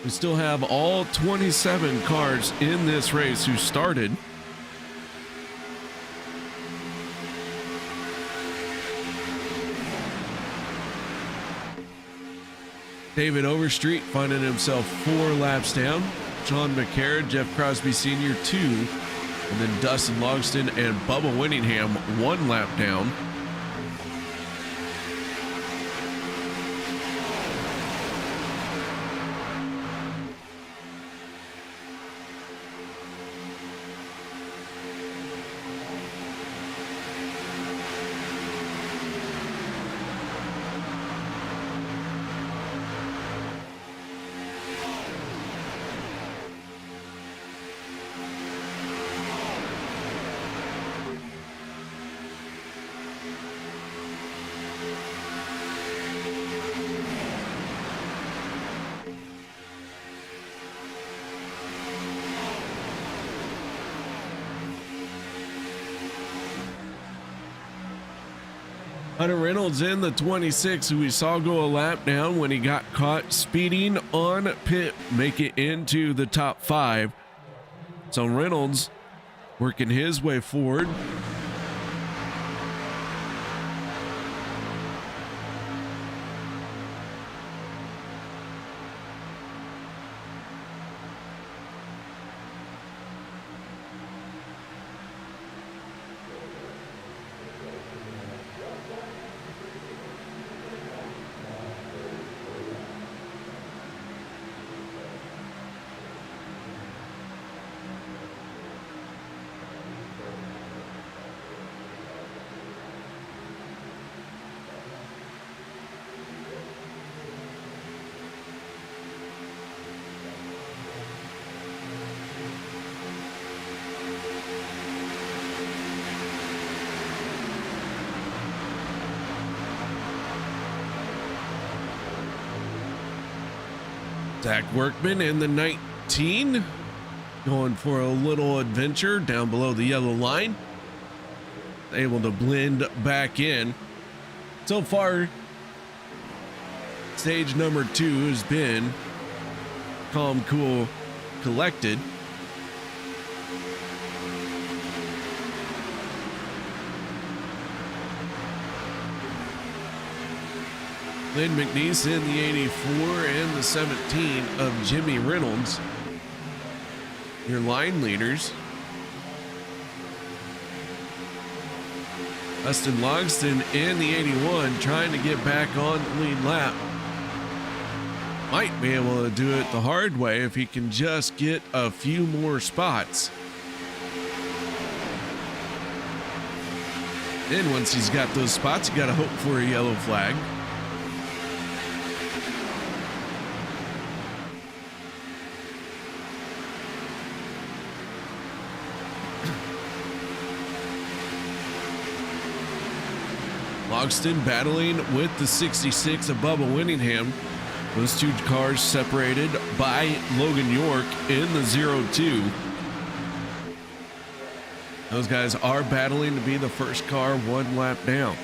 We still have all 27 cars in this race who started. David Overstreet finding himself 4 laps down. Sean McCarron, Jeff Crosby Sr. 2. And then Dustin Logston and Bubba Winningham 1 lap down. Hunter Reynolds in the 26, who we saw go a lap down when he got caught speeding on pit, make it into the top 5. So Reynolds working his way forward. Zach Workman in the 19, going for a little adventure down below the yellow line. Able to blend back in. So far, stage number 2 has been calm, cool, collected. Lynn McNeese in the 84 and the 17 of Jimmy Reynolds, your line leaders. Dustin Logston in the 81 trying to get back on the lead lap. Might be able to do it the hard way if he can just get a few more spots. Then once he's got those spots, you got to hope for a yellow flag. Logston battling with the 66 of Bubba Winningham. Those two cars separated by Logan York in the 02. Those guys are battling to be the first car 1 lap down.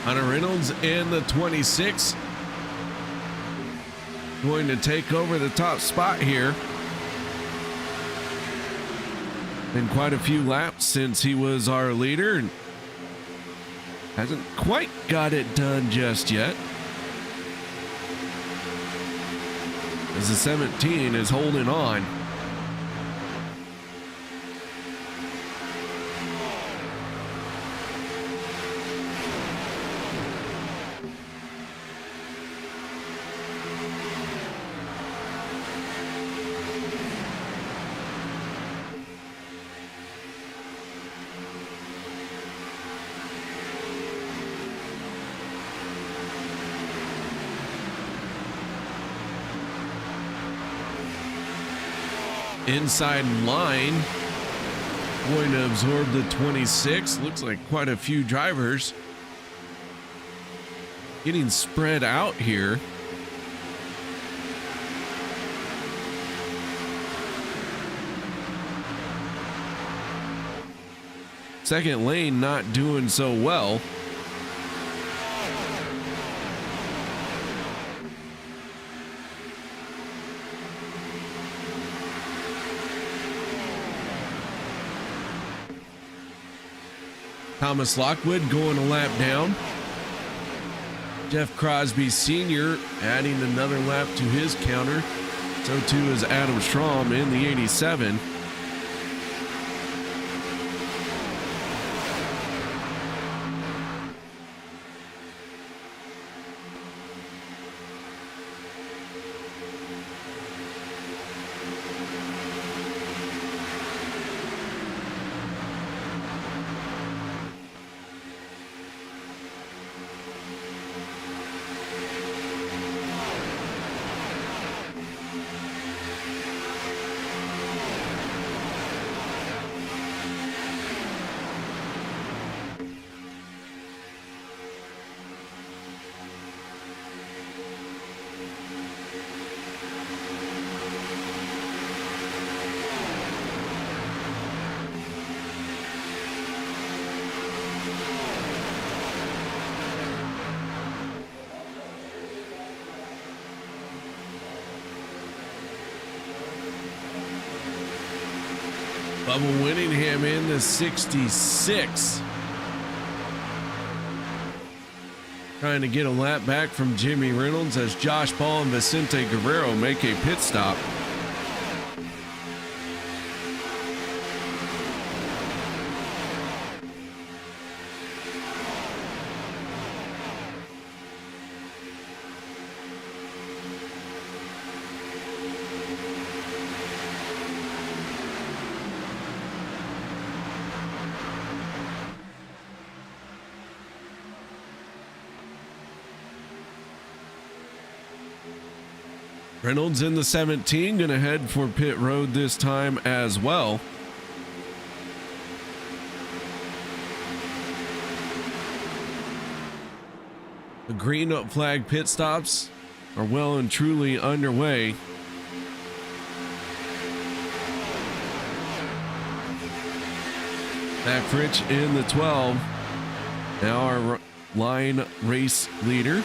Hunter Reynolds in the 26 going to take over the top spot here. Been quite a few laps since he was our leader and hasn't quite got it done just yet, as the 17 is holding on. inside line. Going to absorb the 26. Looks like quite a few drivers getting spread out here. Second lane not doing so well. Thomas Lockwood going a lap down. Jeff Crosby Sr. adding another lap to his counter. So too is Adam Strom in the 87. Bubba Winningham in the 66. Trying to get a lap back from Jimmy Reynolds as Josh Paul and Vicente Guerrero make a pit stop. Reynolds in the 17, gonna head for pit road this time as well. The green flag pit stops are well and truly underway. Zach Fritsch in the 12, now our line race leader.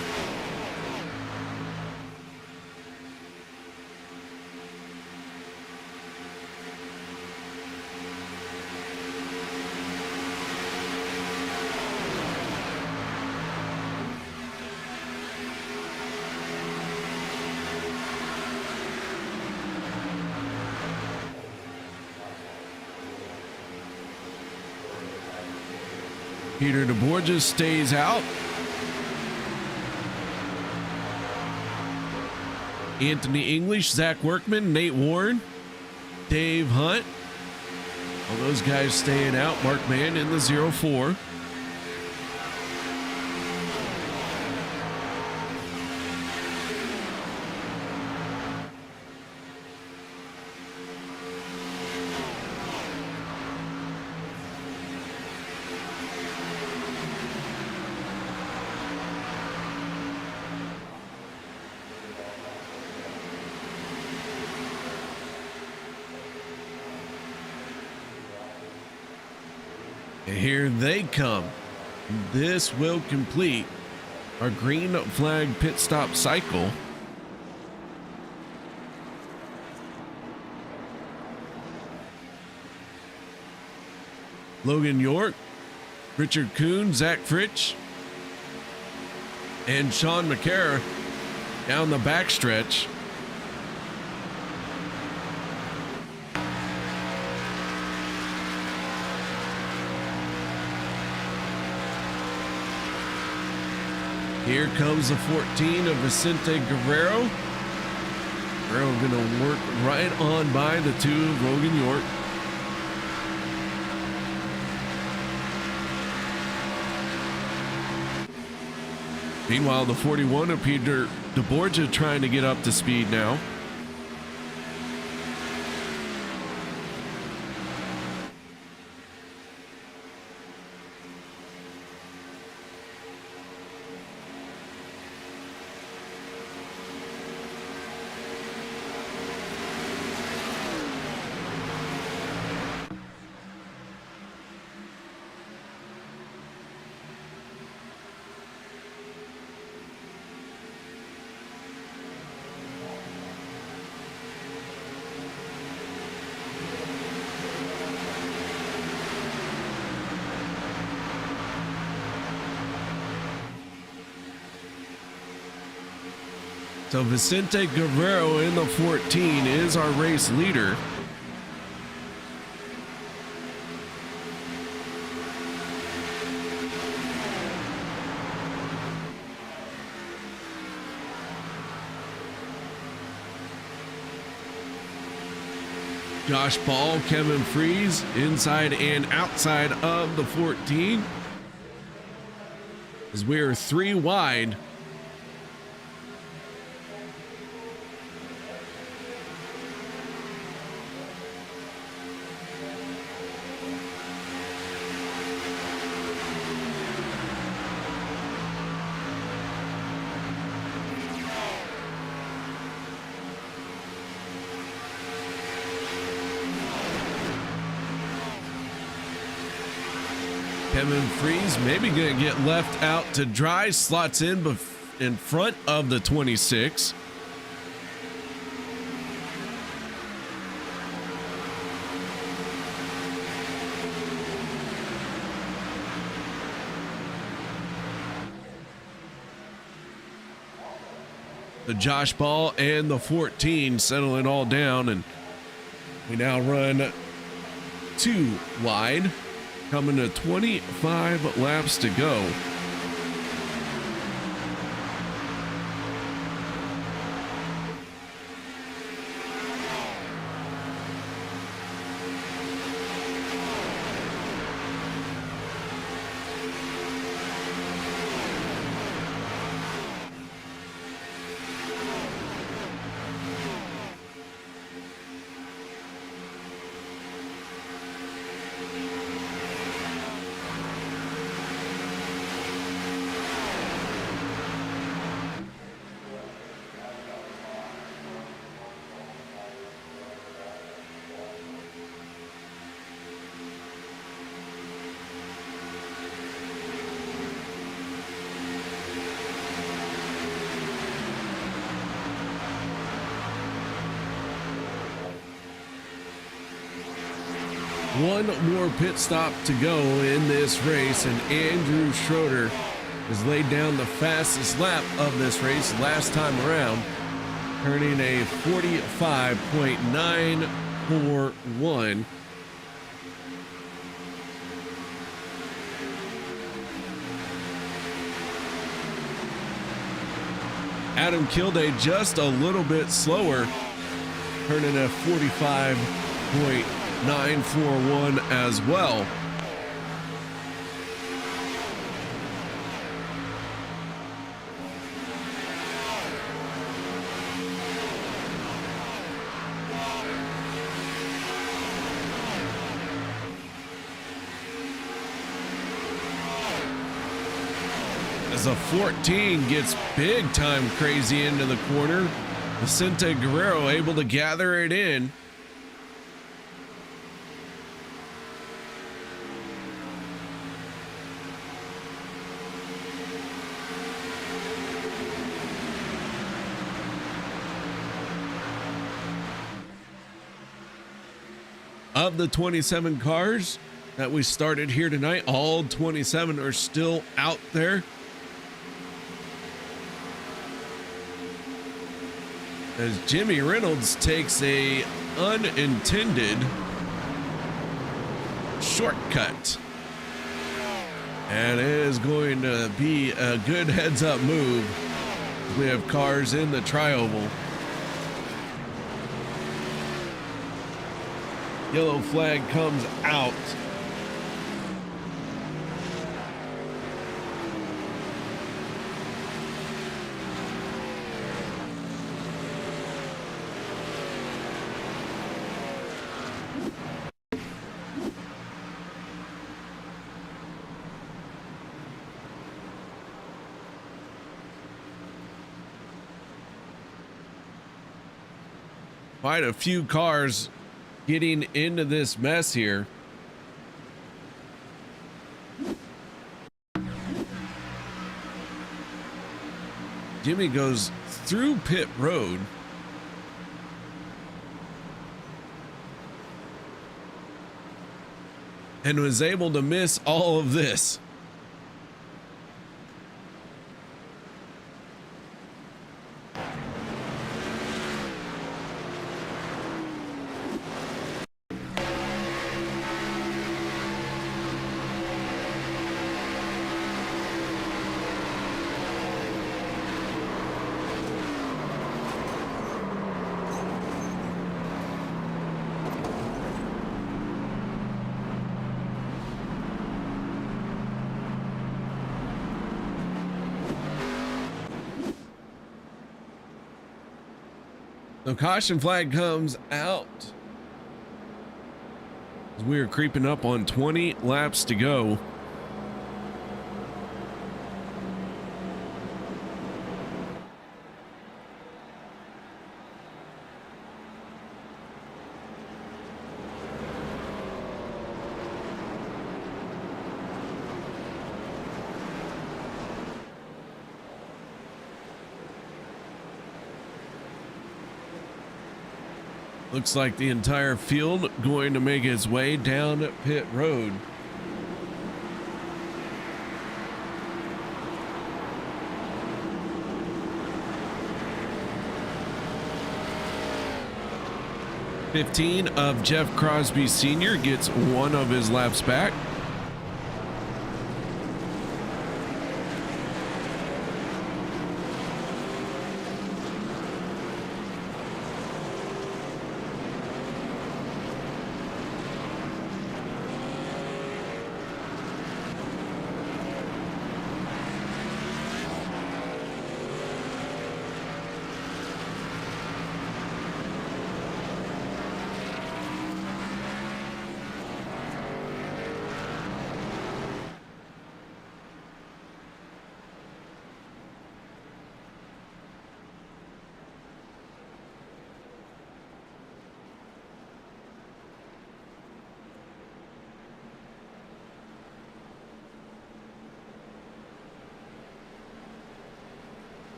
Peter DeBorgia stays out. Anthony English, Zach Workman, Nate Warren, Dave Hunt. All those guys staying out. Mark Mann in the 04. And here they come. This will complete our green flag pit stop cycle. Logan York, Richard Kuhn, Zach Fritsch, and Sean McCara down the backstretch. Here comes the 14 of Vicente Guerrero. Guerrero gonna work right on by the 2 of Logan York. Meanwhile, the 41 of Peter DeBorgia trying to get up to speed now. So Vicente Guerrero in the 14 is our race leader. Josh Ball, Kevin Freeze, inside and outside of the 14. As we are 3 wide. Kevin Freeze maybe going to get left out to dry, slots in front of the 26. The Josh Ball and the 14 settle it all down, and we now run 2 wide. Coming to 25 laps to go. One more pit stop to go in this race, and Andrew Schroeder has laid down the fastest lap of this race last time around, turning a 45.941. Adam Kilday just a little bit slower, turning a 45.941 as well. As a 14 gets big time crazy into the corner, Vicente Guerrero able to gather it in. Of the 27 cars that we started here tonight, all 27 are still out there. As Jimmy Reynolds takes a unintended shortcut. And it is going to be a good heads-up move. We have cars in the tri-oval. Yellow flag comes out. Quite a few cars getting into this mess here. Jimmy goes through pit road. And was able to miss all of this. The caution flag comes out. We are creeping up on 20 laps to go. Looks like the entire field going to make its way down pit road. "15 of Jeff Crosby Sr. gets one of his laps back.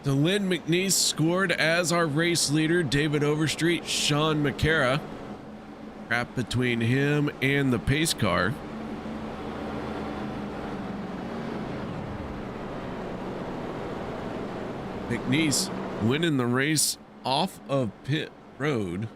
So Lynn McNeese scored as our race leader. David Overstreet, Sean McCara. Crap between him and the pace car. McNeese winning the race off of pit road.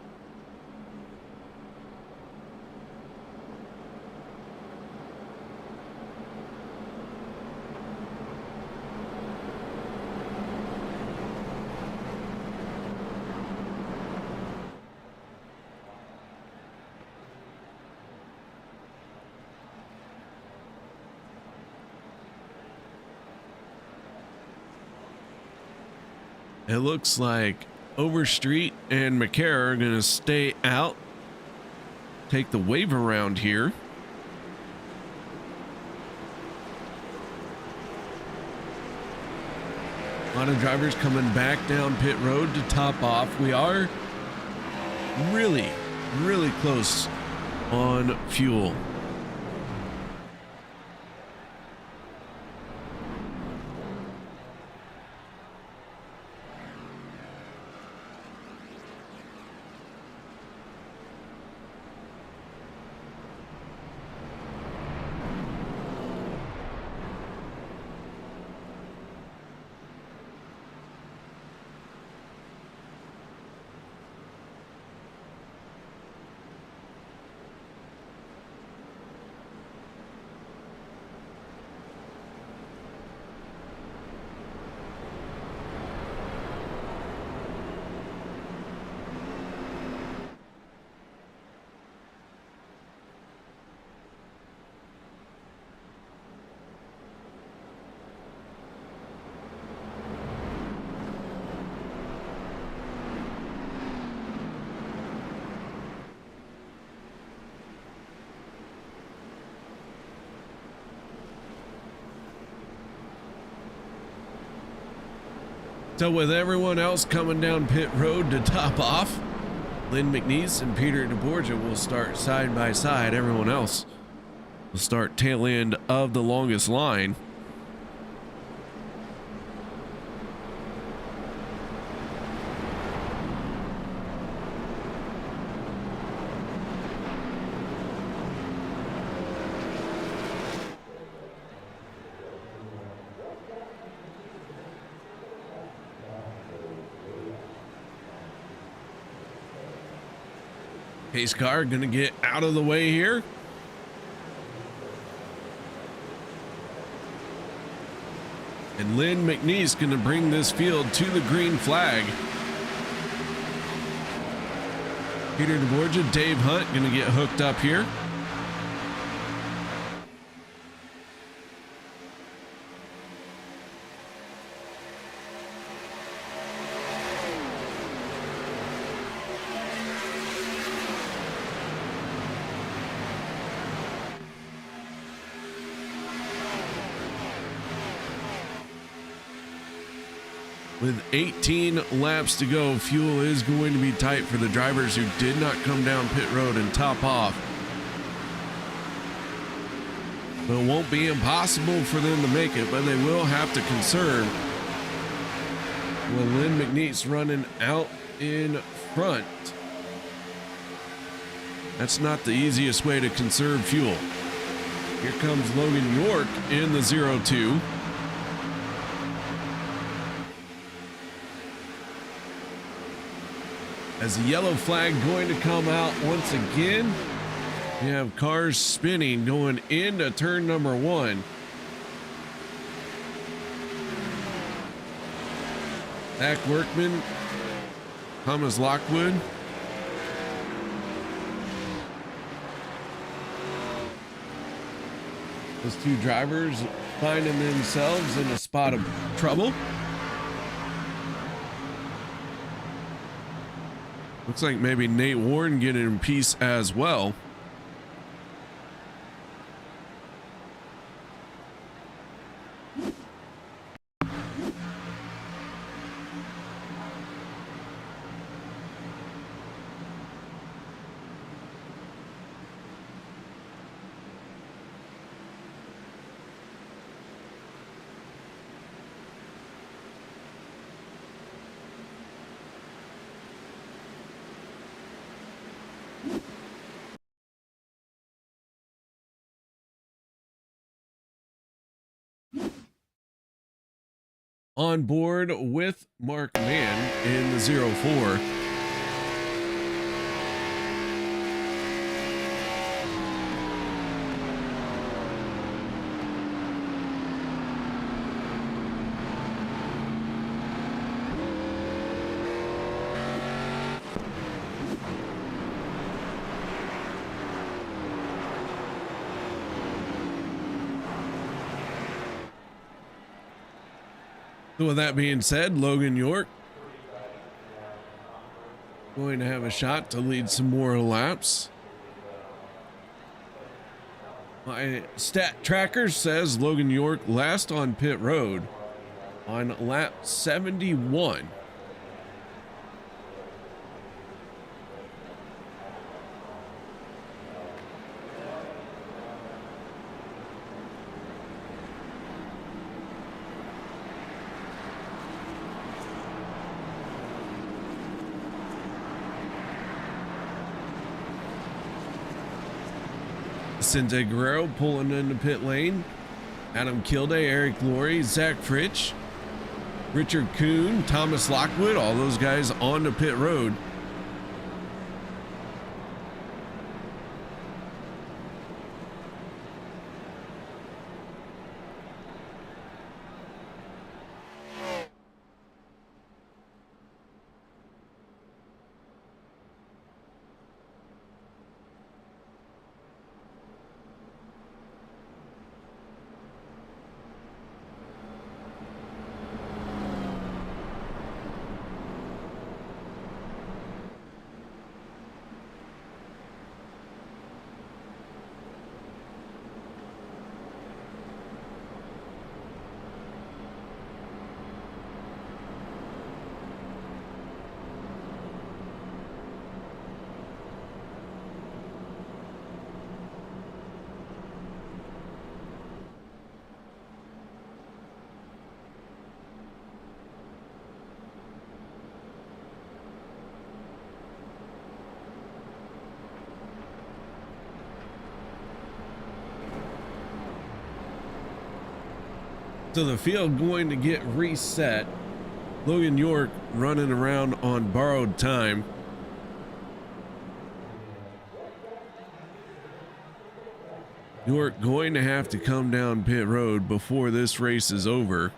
It looks like Overstreet and McCara are going to stay out, take the wave around here. A lot of drivers coming back down pit road to top off. We are really, really close on fuel. So with everyone else coming down pit road to top off, Lynn McNeese and Peter DeBorgia will start side by side. Everyone else will start tail end of the longest line. Pace car gonna get out of the way here. And Lynn McNeese gonna bring this field to the green flag. Peter DeBorgia, Dave Hunt gonna get hooked up here. With 18 laps to go, fuel is going to be tight for the drivers who did not come down pit road and top off. But it won't be impossible for them to make it, but they will have to conserve. Well, Lynn McNeat's running out in front. That's not the easiest way to conserve fuel. Here comes Logan York in the 0-2. As the yellow flag going to come out once again, we have cars spinning going into turn number 1. Zach Workman, Thomas Lockwood. Those two drivers finding themselves in a spot of trouble. Looks like maybe Nate Warren getting in peace as well. On board with Mark Mann in the 0-4. So with that being said, Logan York going to have a shot to lead some more laps. My stat tracker says Logan York last on pit road on lap 71. Cinta Guerrero pulling into pit lane. Adam Kilday, Eric Laurie, Zach Fritsch, Richard Kuhn, Thomas Lockwood, all those guys on the pit road. So the field going to get reset. Logan York running around on borrowed time. York going to have to come down pit road before this race is over.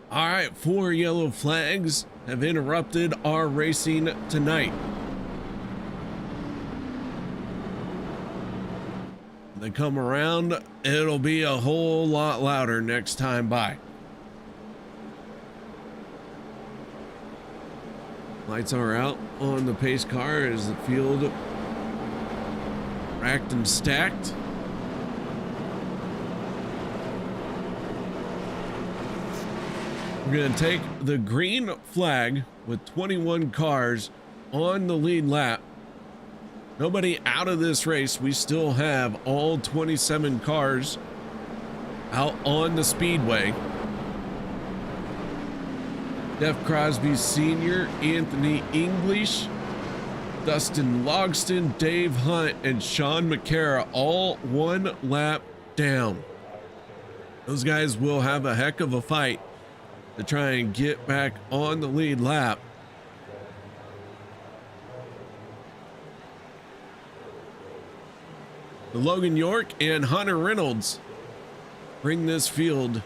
All right, 4 yellow flags have interrupted our racing tonight. When they come around, it'll be a whole lot louder next time by. Lights are out on the pace car as the field racked and stacked. We're going to take the green flag with 21 cars on the lead lap. Nobody out of this race. We still have all 27 cars out on the speedway. Jeff Crosby Sr., Anthony English, Dustin Logston, Dave Hunt, and Sean McCara all 1 lap down. Those guys will have a heck of a fight to try and get back on the lead lap. The Logan York and Hunter Reynolds bring this field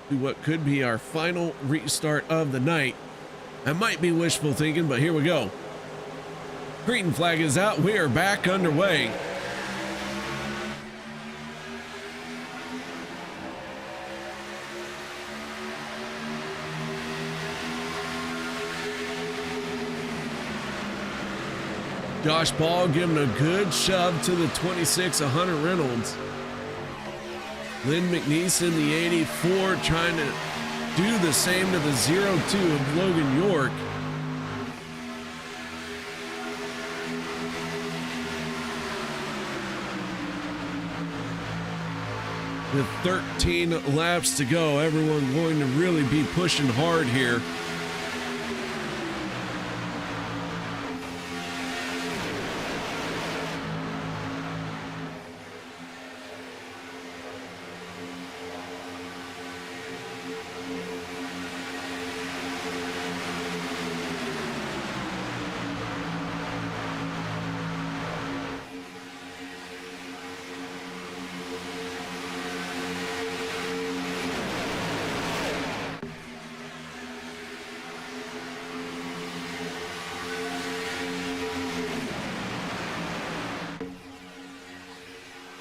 to what could be our final restart of the night. That might be wishful thinking, but here we go. Green flag is out. We are back underway. Josh Ball giving a good shove to the 26 of Hunter Reynolds. Lynn McNeese in the 84 trying to do the same to the 02 of Logan York. With 13 laps to go, everyone going to really be pushing hard here.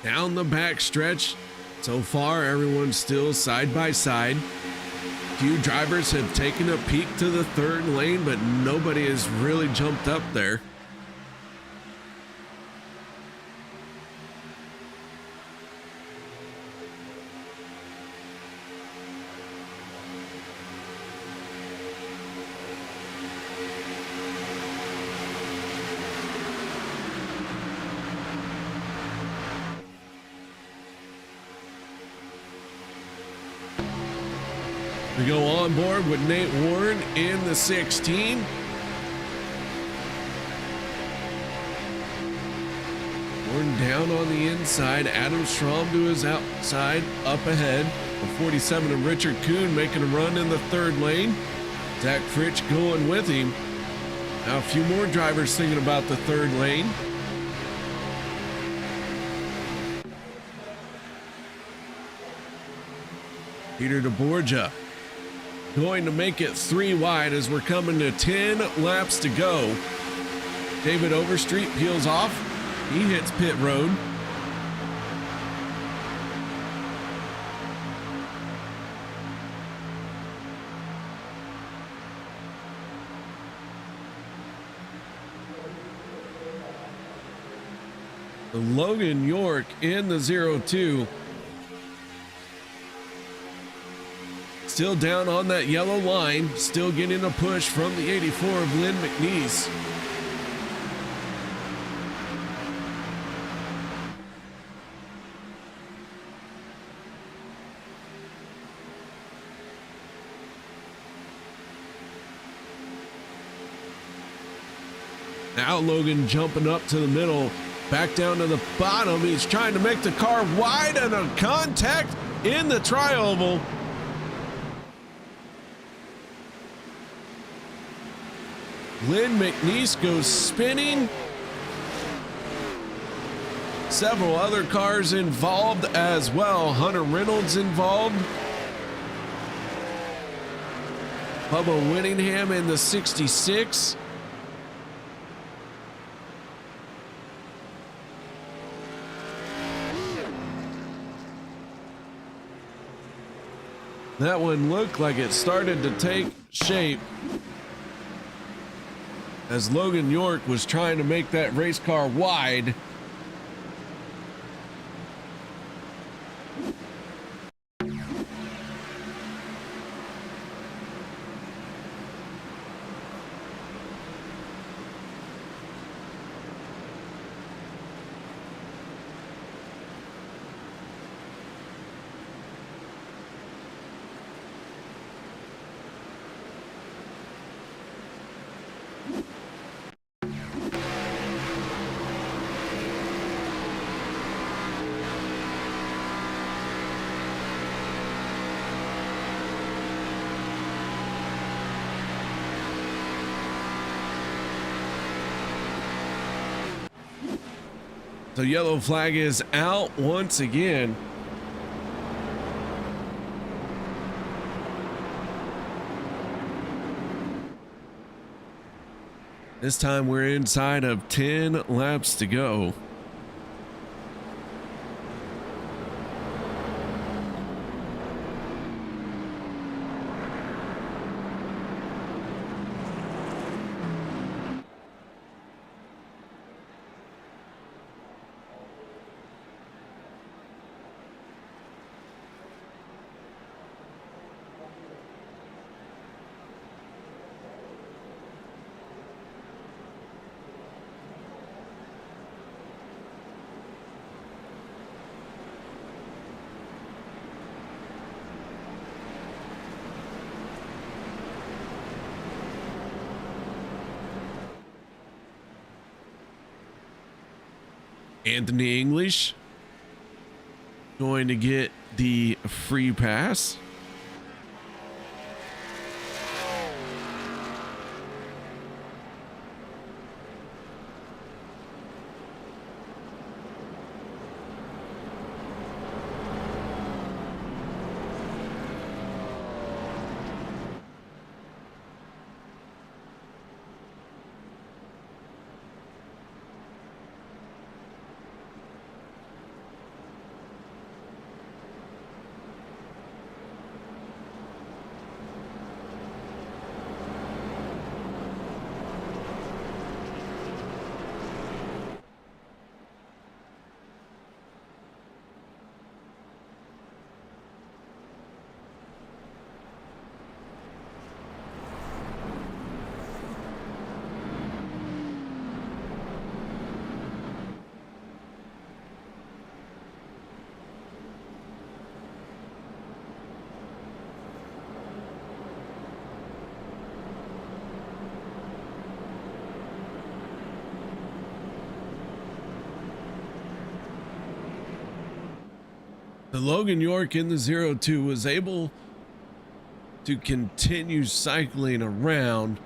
Down the back stretch, so far everyone's still side by side. Few drivers have taken a peek to the third lane, but nobody has really jumped up there. We go on board with Nate Warren in the 16. Warren down on the inside. Adam Strom to his outside, up ahead. The 47 of Richard Kuhn making a run in the third lane. Zach Fritsch going with him. Now a few more drivers thinking about the third lane. Peter DeBorgia going to make it 3 wide as we're coming to 10 laps to go. David Overstreet peels off. He hits pit road. The Logan York in the 02. Still down on that yellow line, still getting a push from the 84 of Lynn McNeese. Now Logan jumping up to the middle, back down to the bottom. He's trying to make the car wide and a contact in the tri-oval. Lynn McNeese goes spinning. Several other cars involved as well. Hunter Reynolds involved. Bubba Whittingham in the 66. That one looked like it started to take shape as Logan York was trying to make that race car wide. The yellow flag is out once again. This time we're inside of 10 laps to go. Anthony English going to get the free pass. The Logan York in the 02 was able to continue cycling around.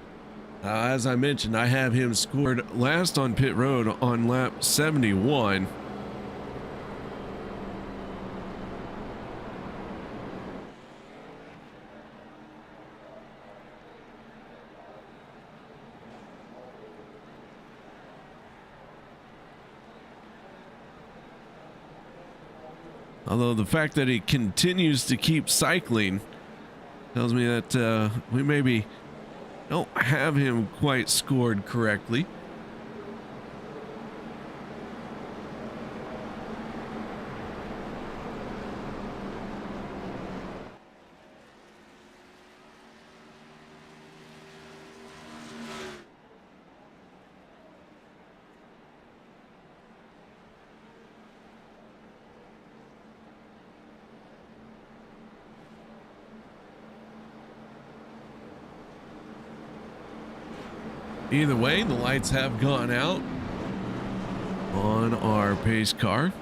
As I mentioned, I have him scored last on pit road on lap 71. Although the fact that he continues to keep cycling tells me that we maybe don't have him quite scored correctly. Either way, the lights have gone out on our pace car.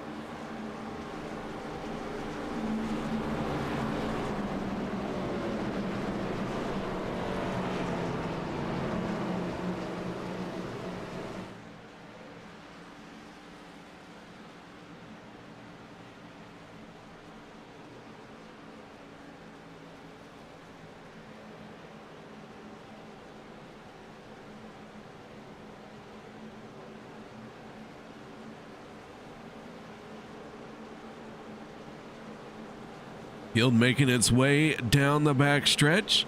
Field making its way down the back stretch.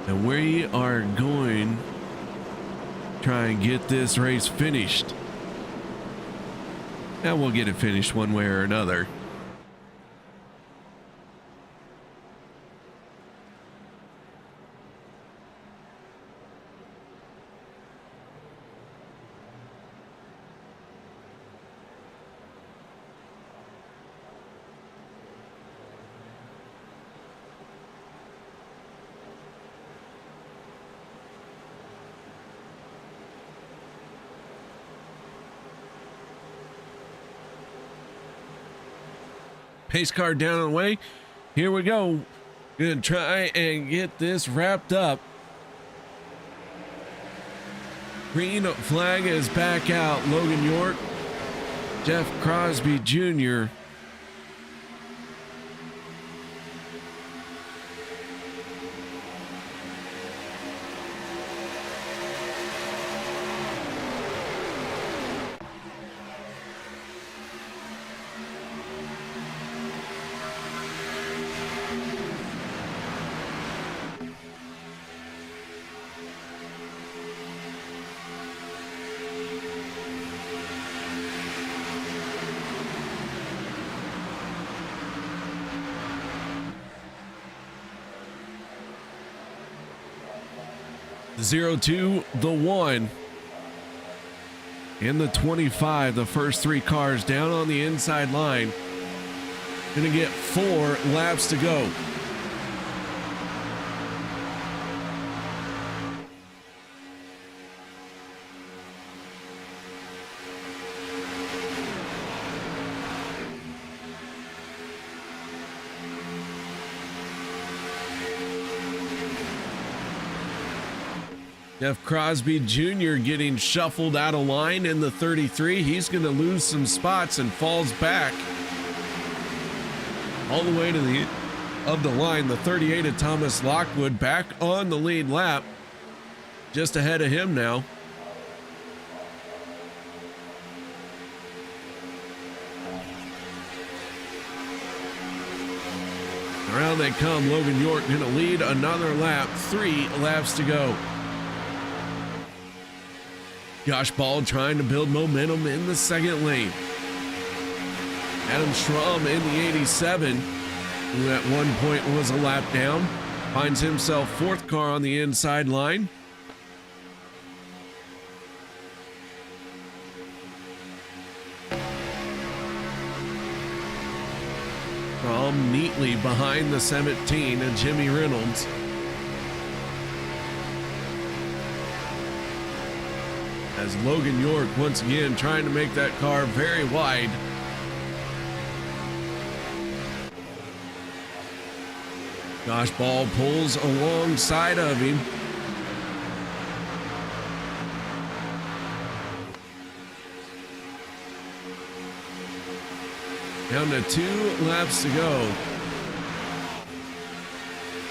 And we are going to try and get this race finished. And we'll get it finished one way or another. Pace car down on the way. Here we go. Gonna try and get this wrapped up. Green flag is back out. Logan York, Jeff Crosby Jr. The 0-2, the 1. In the 25, the first 3 cars down on the inside line. Gonna get 4 laps to go. Jeff Crosby Jr. getting shuffled out of line in the 33. He's going to lose some spots and falls back all the way to the end of the line. The 38 of Thomas Lockwood back on the lead lap, just ahead of him now. Around they come. Logan York going to lead another lap. 3 laps to go. Josh Ball trying to build momentum in the second lane. Adam Schramm in the 87, who at one point was a lap down, finds himself 4th car on the inside line. Schramm neatly behind the 17 of Jimmy Reynolds. As Logan York once again trying to make that car very wide. Josh Ball pulls alongside of him. Down to 2 laps to go.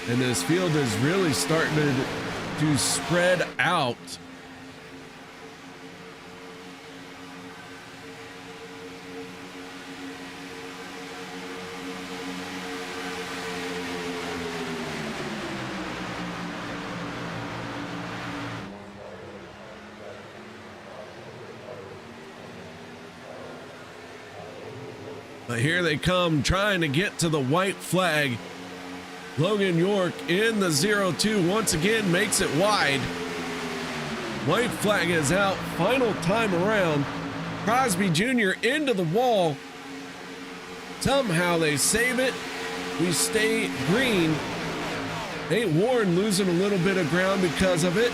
And this field is really starting to spread out. But here they come, trying to get to the white flag. Logan York in the 0-2 once again makes it wide. White flag is out, final time around. Crosby Jr. into the wall. Somehow they save it. We stay green. Nate Warren losing a little bit of ground because of it.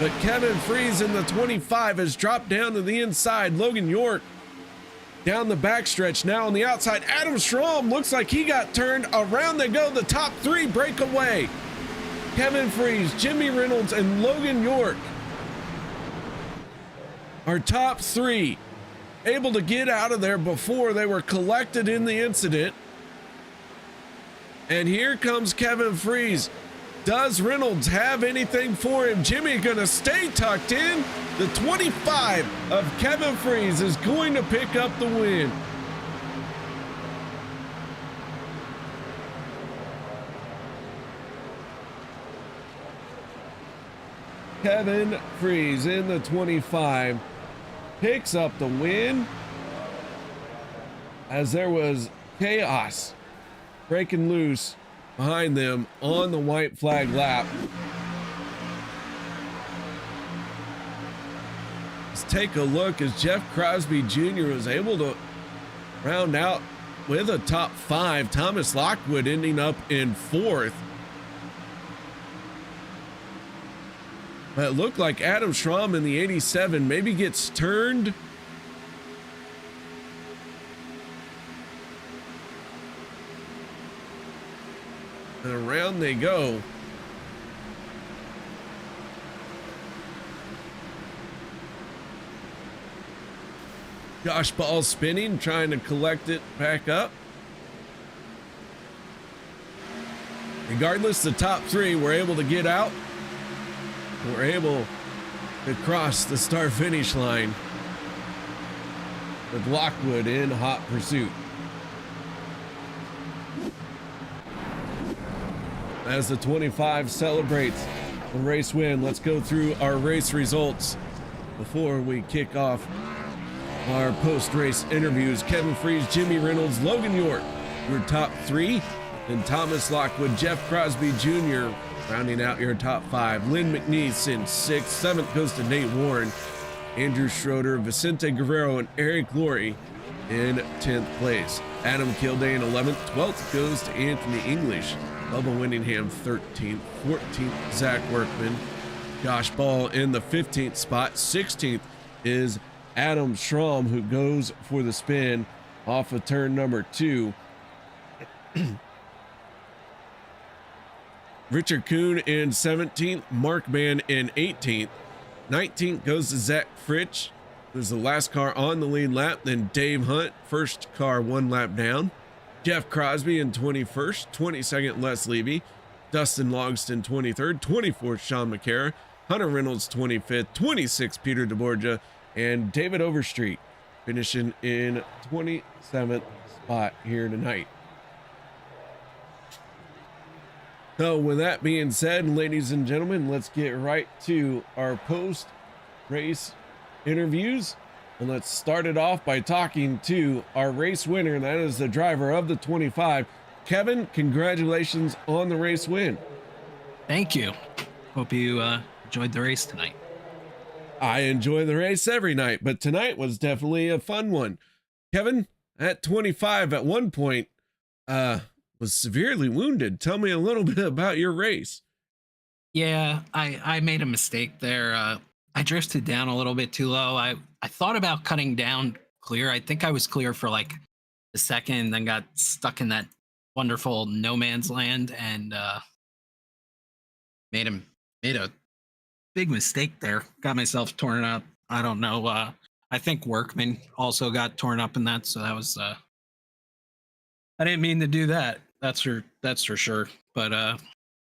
But Kevin Freeze in the 25 has dropped down to the inside. Logan York down the backstretch now on the outside. Adam Schramm looks like he got turned. Around they go. The top 3 break away. Kevin Freeze, Jimmy Reynolds, and Logan York. Our top 3 able to get out of there before they were collected in the incident. And here comes Kevin Freeze Does Reynolds have anything for him? Jimmy gonna stay tucked in. The 25 of Kevin Freeze is going to pick up the win. Kevin Freeze in the 25 picks up the win, as there was chaos breaking loose behind them on the white flag lap. Let's take a look as Jeff Crosby Jr. was able to round out with a top 5. Thomas Lockwood ending up in 4th. But it looked like Adam Schramm in the 87 maybe gets turned. And around they go. Josh Ball spinning, trying to collect it back up. Regardless, the top 3 were able to get out. Were able to cross the start finish line with Lockwood in hot pursuit. As the 25 celebrates the race win, let's go through our race results before we kick off our post-race interviews. Kevin Freeze, Jimmy Reynolds, Logan York, your top 3, and Thomas Lockwood, Jeff Crosby Jr. rounding out your top 5. Lynn McNeese in 6th. 7th goes to Nate Warren, Andrew Schroeder, Vicente Guerrero, and Eric Laurie in 10th place. Adam Kildane 11th. 12th goes to Anthony English. Bubba Winningham 13th. 14th, Zach Workman. Josh Ball in the 15th spot. 16th is Adam Schramm, who goes for the spin off of turn number 2. Richard Kuhn in 17th, Mark Mann in 18th. 19th goes to Zach Fritsch, who's the last car on the lead lap. Then Dave Hunt, first car 1 lap down. Jeff Crosby in 21st, 22nd Les Levy. Dustin Logston 23rd, 24th Sean McCara. Hunter Reynolds 25th, 26th Peter DeBorgia, and David Overstreet finishing in 27th spot here tonight. So with that being said, ladies and gentlemen, let's get right to our post-race interviews. And let's start it off by talking to our race winner, and that is the driver of the 25. Kevin, congratulations on the race win. Thank you. Hope you enjoyed the race tonight. I enjoy the race every night, but tonight was definitely a fun one. Kevin, at 25 at one point, was severely wounded. Tell me a little bit about your race. Yeah, I made a mistake there. I drifted down a little bit too low. I thought about cutting down clear. I think I was clear for like a second, then got stuck in that wonderful no man's land and made a big mistake there. Got myself torn up. I don't know. I think Workman also got torn up in that, so that was I didn't mean to do that. That's for sure. But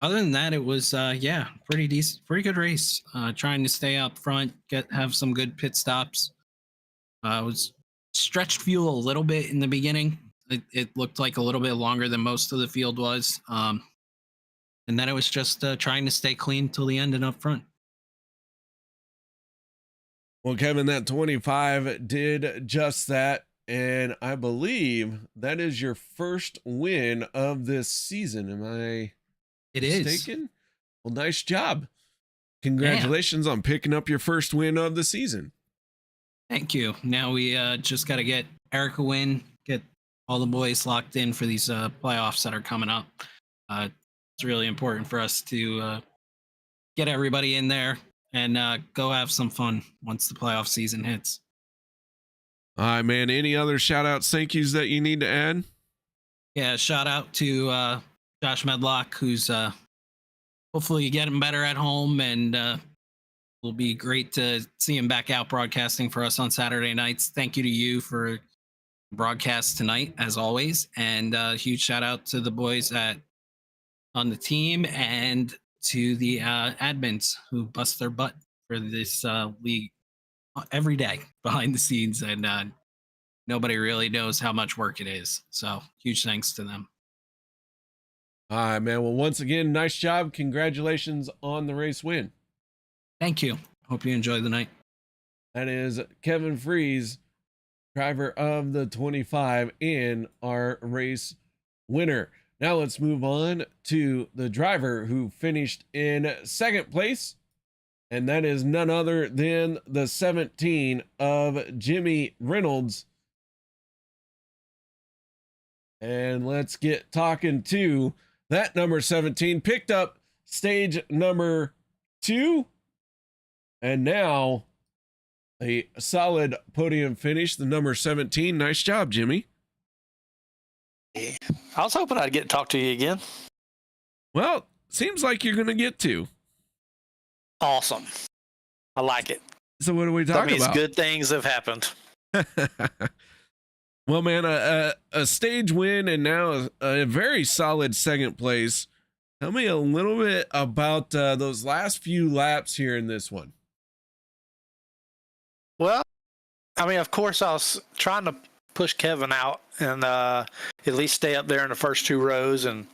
other than that, it was yeah, pretty decent, pretty good race. Trying to stay up front, have some good pit stops. Was stretched fuel a little bit in the beginning. It looked like a little bit longer than most of the field was. And then it was just trying to stay clean till the end and up front. Well, Kevin, that 25 did just that. And I believe that is your first win of this season. Am I mistaken? Well, nice job. Congratulations on picking up your first win of the season. Thank you. Now we just got to get Eric a win, get all the boys locked in for these playoffs that are coming up. It's really important for us to get everybody in there and go have some fun once the playoff season hits. All right, man. Any other shout outs, thank yous that you need to add? Yeah, shout out to Josh Medlock, who's hopefully getting better at home, and it'll be great to see him back out broadcasting for us on Saturday nights. Thank you to you for broadcast tonight, as always, and huge shout out to the boys on the team and to the admins who bust their butt for this league every day behind the scenes, and nobody really knows how much work it is. So huge thanks to them. All right, man. Well, once again, nice job. Congratulations on the race win. Thank you. Hope you enjoy the night. That is Kevin Freeze, driver of the 25 and our race winner. Now let's move on to the driver who finished in second place. And that is none other than the 17 of Jimmy Reynolds. And let's get talking to that number 17. Picked up stage number 2. And now a solid podium finish, the number 17. Nice job, Jimmy. I was hoping I'd get to talk to you again. Well, seems like you're going to get to. Awesome. I like it. So what are we That talking means about? good things have happened. Well, man, a stage win and now a very solid second place. Tell me a little bit about those last few laps here in this one. Well, I mean, of course, I was trying to push Kevin out and at least stay up there in the first 2 rows and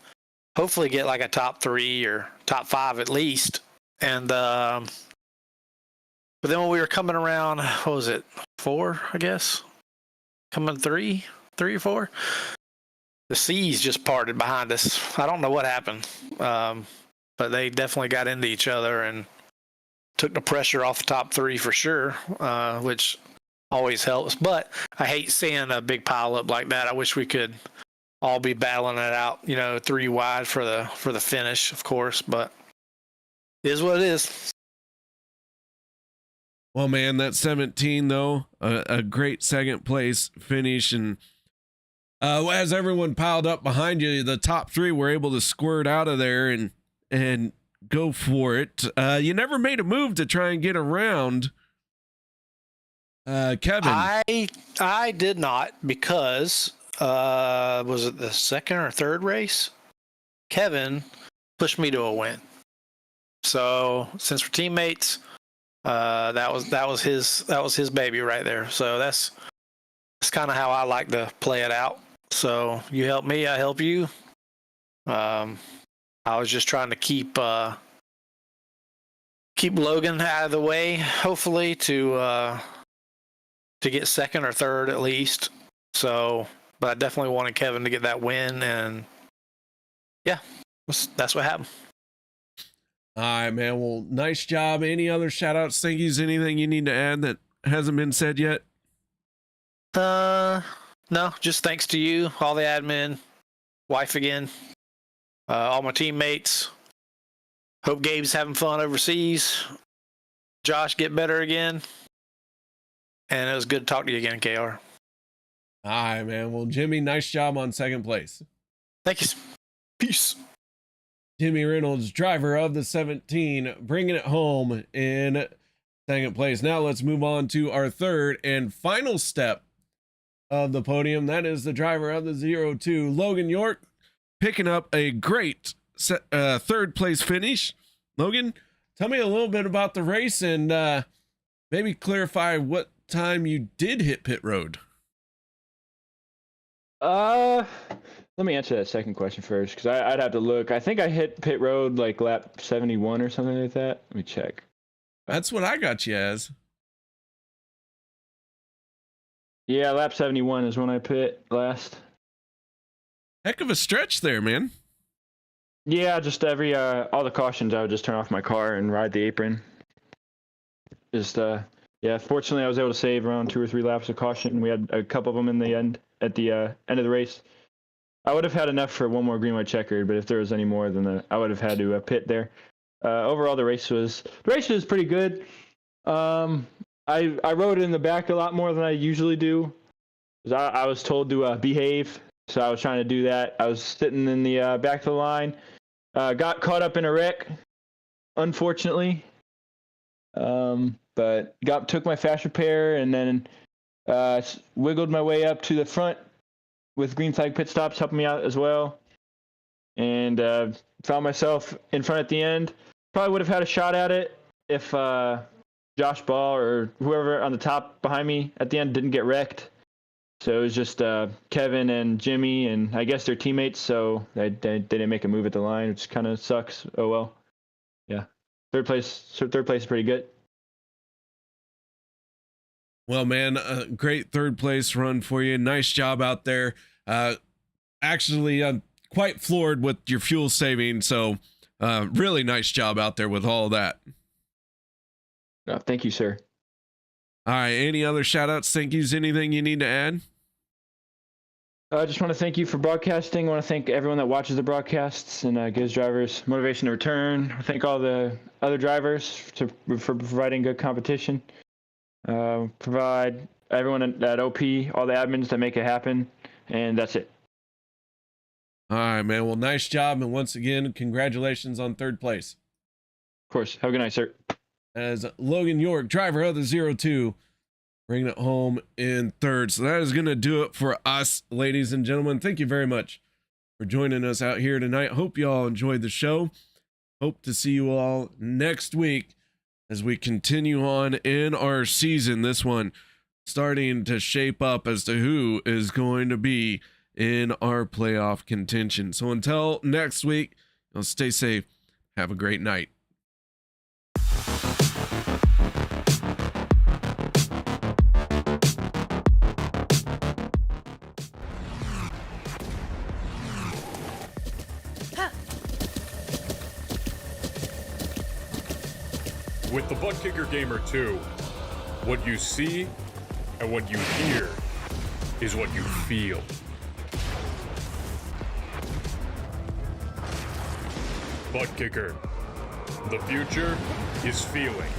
hopefully get like a top 3 or top 5 at least. And but then when we were coming around, what was it, 4, I guess? Coming 3 or 4? The seas just parted behind us. I don't know what happened, but they definitely got into each other and took the pressure off the top 3 for sure, which always helps. But I hate seeing a big pile up like that. I wish we could all be battling it out, 3 wide for the finish, of course. But it is what it is. Well, man, that 17 though, a great second place finish, and as everyone piled up behind you, the top 3 were able to squirt out of there and go for it. You never made a move to try and get around Kevin. I did not, because was it the second or third race? Kevin pushed me to a win. So since we're teammates, that was his baby right there. So that's kind of how I like to play it out. So you help me, I help you. I was just trying to keep Logan out of the way, hopefully to get second or third at least. So, but I definitely wanted Kevin to get that win, and yeah, that's what happened. All right, man. Well, nice job. Any other shout outs, thank yous, anything you need to add that hasn't been said yet? No, just thanks to you, all the admin, wife again, all my teammates. Hope Gabe's having fun overseas. Josh, get better again. And it was good to talk to you again, KR. All right, man. Well, Jimmy, nice job on second place. Thank you. Peace. Jimmy Reynolds, driver of the 17, bringing it home in second place. Now let's move on to our third and final step of the podium. That is the driver of the 02, Logan York, picking up a great third place finish. Logan, tell me a little bit about the race and maybe clarify what time you did hit pit road. Let me answer that second question first, because I'd have to look. I think I hit pit road like lap 71 or something like that. Let me check. That's what I got you as. Yeah, lap 71 is when I pit last. Heck of a stretch there, man. Yeah, just every all the cautions, I would just turn off my car and ride the apron. Just yeah, fortunately I was able to save around 2 or 3 laps of caution. We had a couple of them in the end at the end of the race. I would have had enough for one more green white checkered, but if there was any more, then I would have had to pit there. Overall, the race was pretty good. I rode in the back a lot more than I usually do. I was told to behave, so I was trying to do that. I was sitting in the back of the line, got caught up in a wreck, unfortunately. But took my fast repair and then wiggled my way up to the front with green flag pit stops helping me out as well. and found myself in front at the end. Probably would have had a shot at it if Josh Ball or whoever on the top behind me at the end didn't get wrecked. So it was just Kevin and Jimmy and I guess their teammates. So they didn't make a move at the line, which kind of sucks. Oh well. Yeah, third place is pretty good. Well, man, a great third place run for you. Nice job out there. Actually, I'm quite floored with your fuel saving. So really nice job out there with all that. Thank you, sir. All right. Any other shout outs? Thank yous? Anything you need to add? I just want to thank you for broadcasting. I want to thank everyone that watches the broadcasts and gives drivers motivation to return. I thank all the other drivers for providing good competition. Provide everyone at OP, all the admins that make it happen. And that's it. All right, man. Well, nice job. And once again, congratulations on third place. Of course. Have a good night, sir. As Logan York, driver of the 02, bringing it home in third. So that is going to do it for us, ladies and gentlemen. Thank you very much for joining us out here tonight. Hope you all enjoyed the show. Hope to see you all next week as we continue on in our season. This one starting to shape up as to who is going to be in our playoff contention. So until next week, stay safe. Have a great night. With the Butt Kicker Gamer 2, what you see and what you hear is what you feel. Butt Kicker. The future is feeling.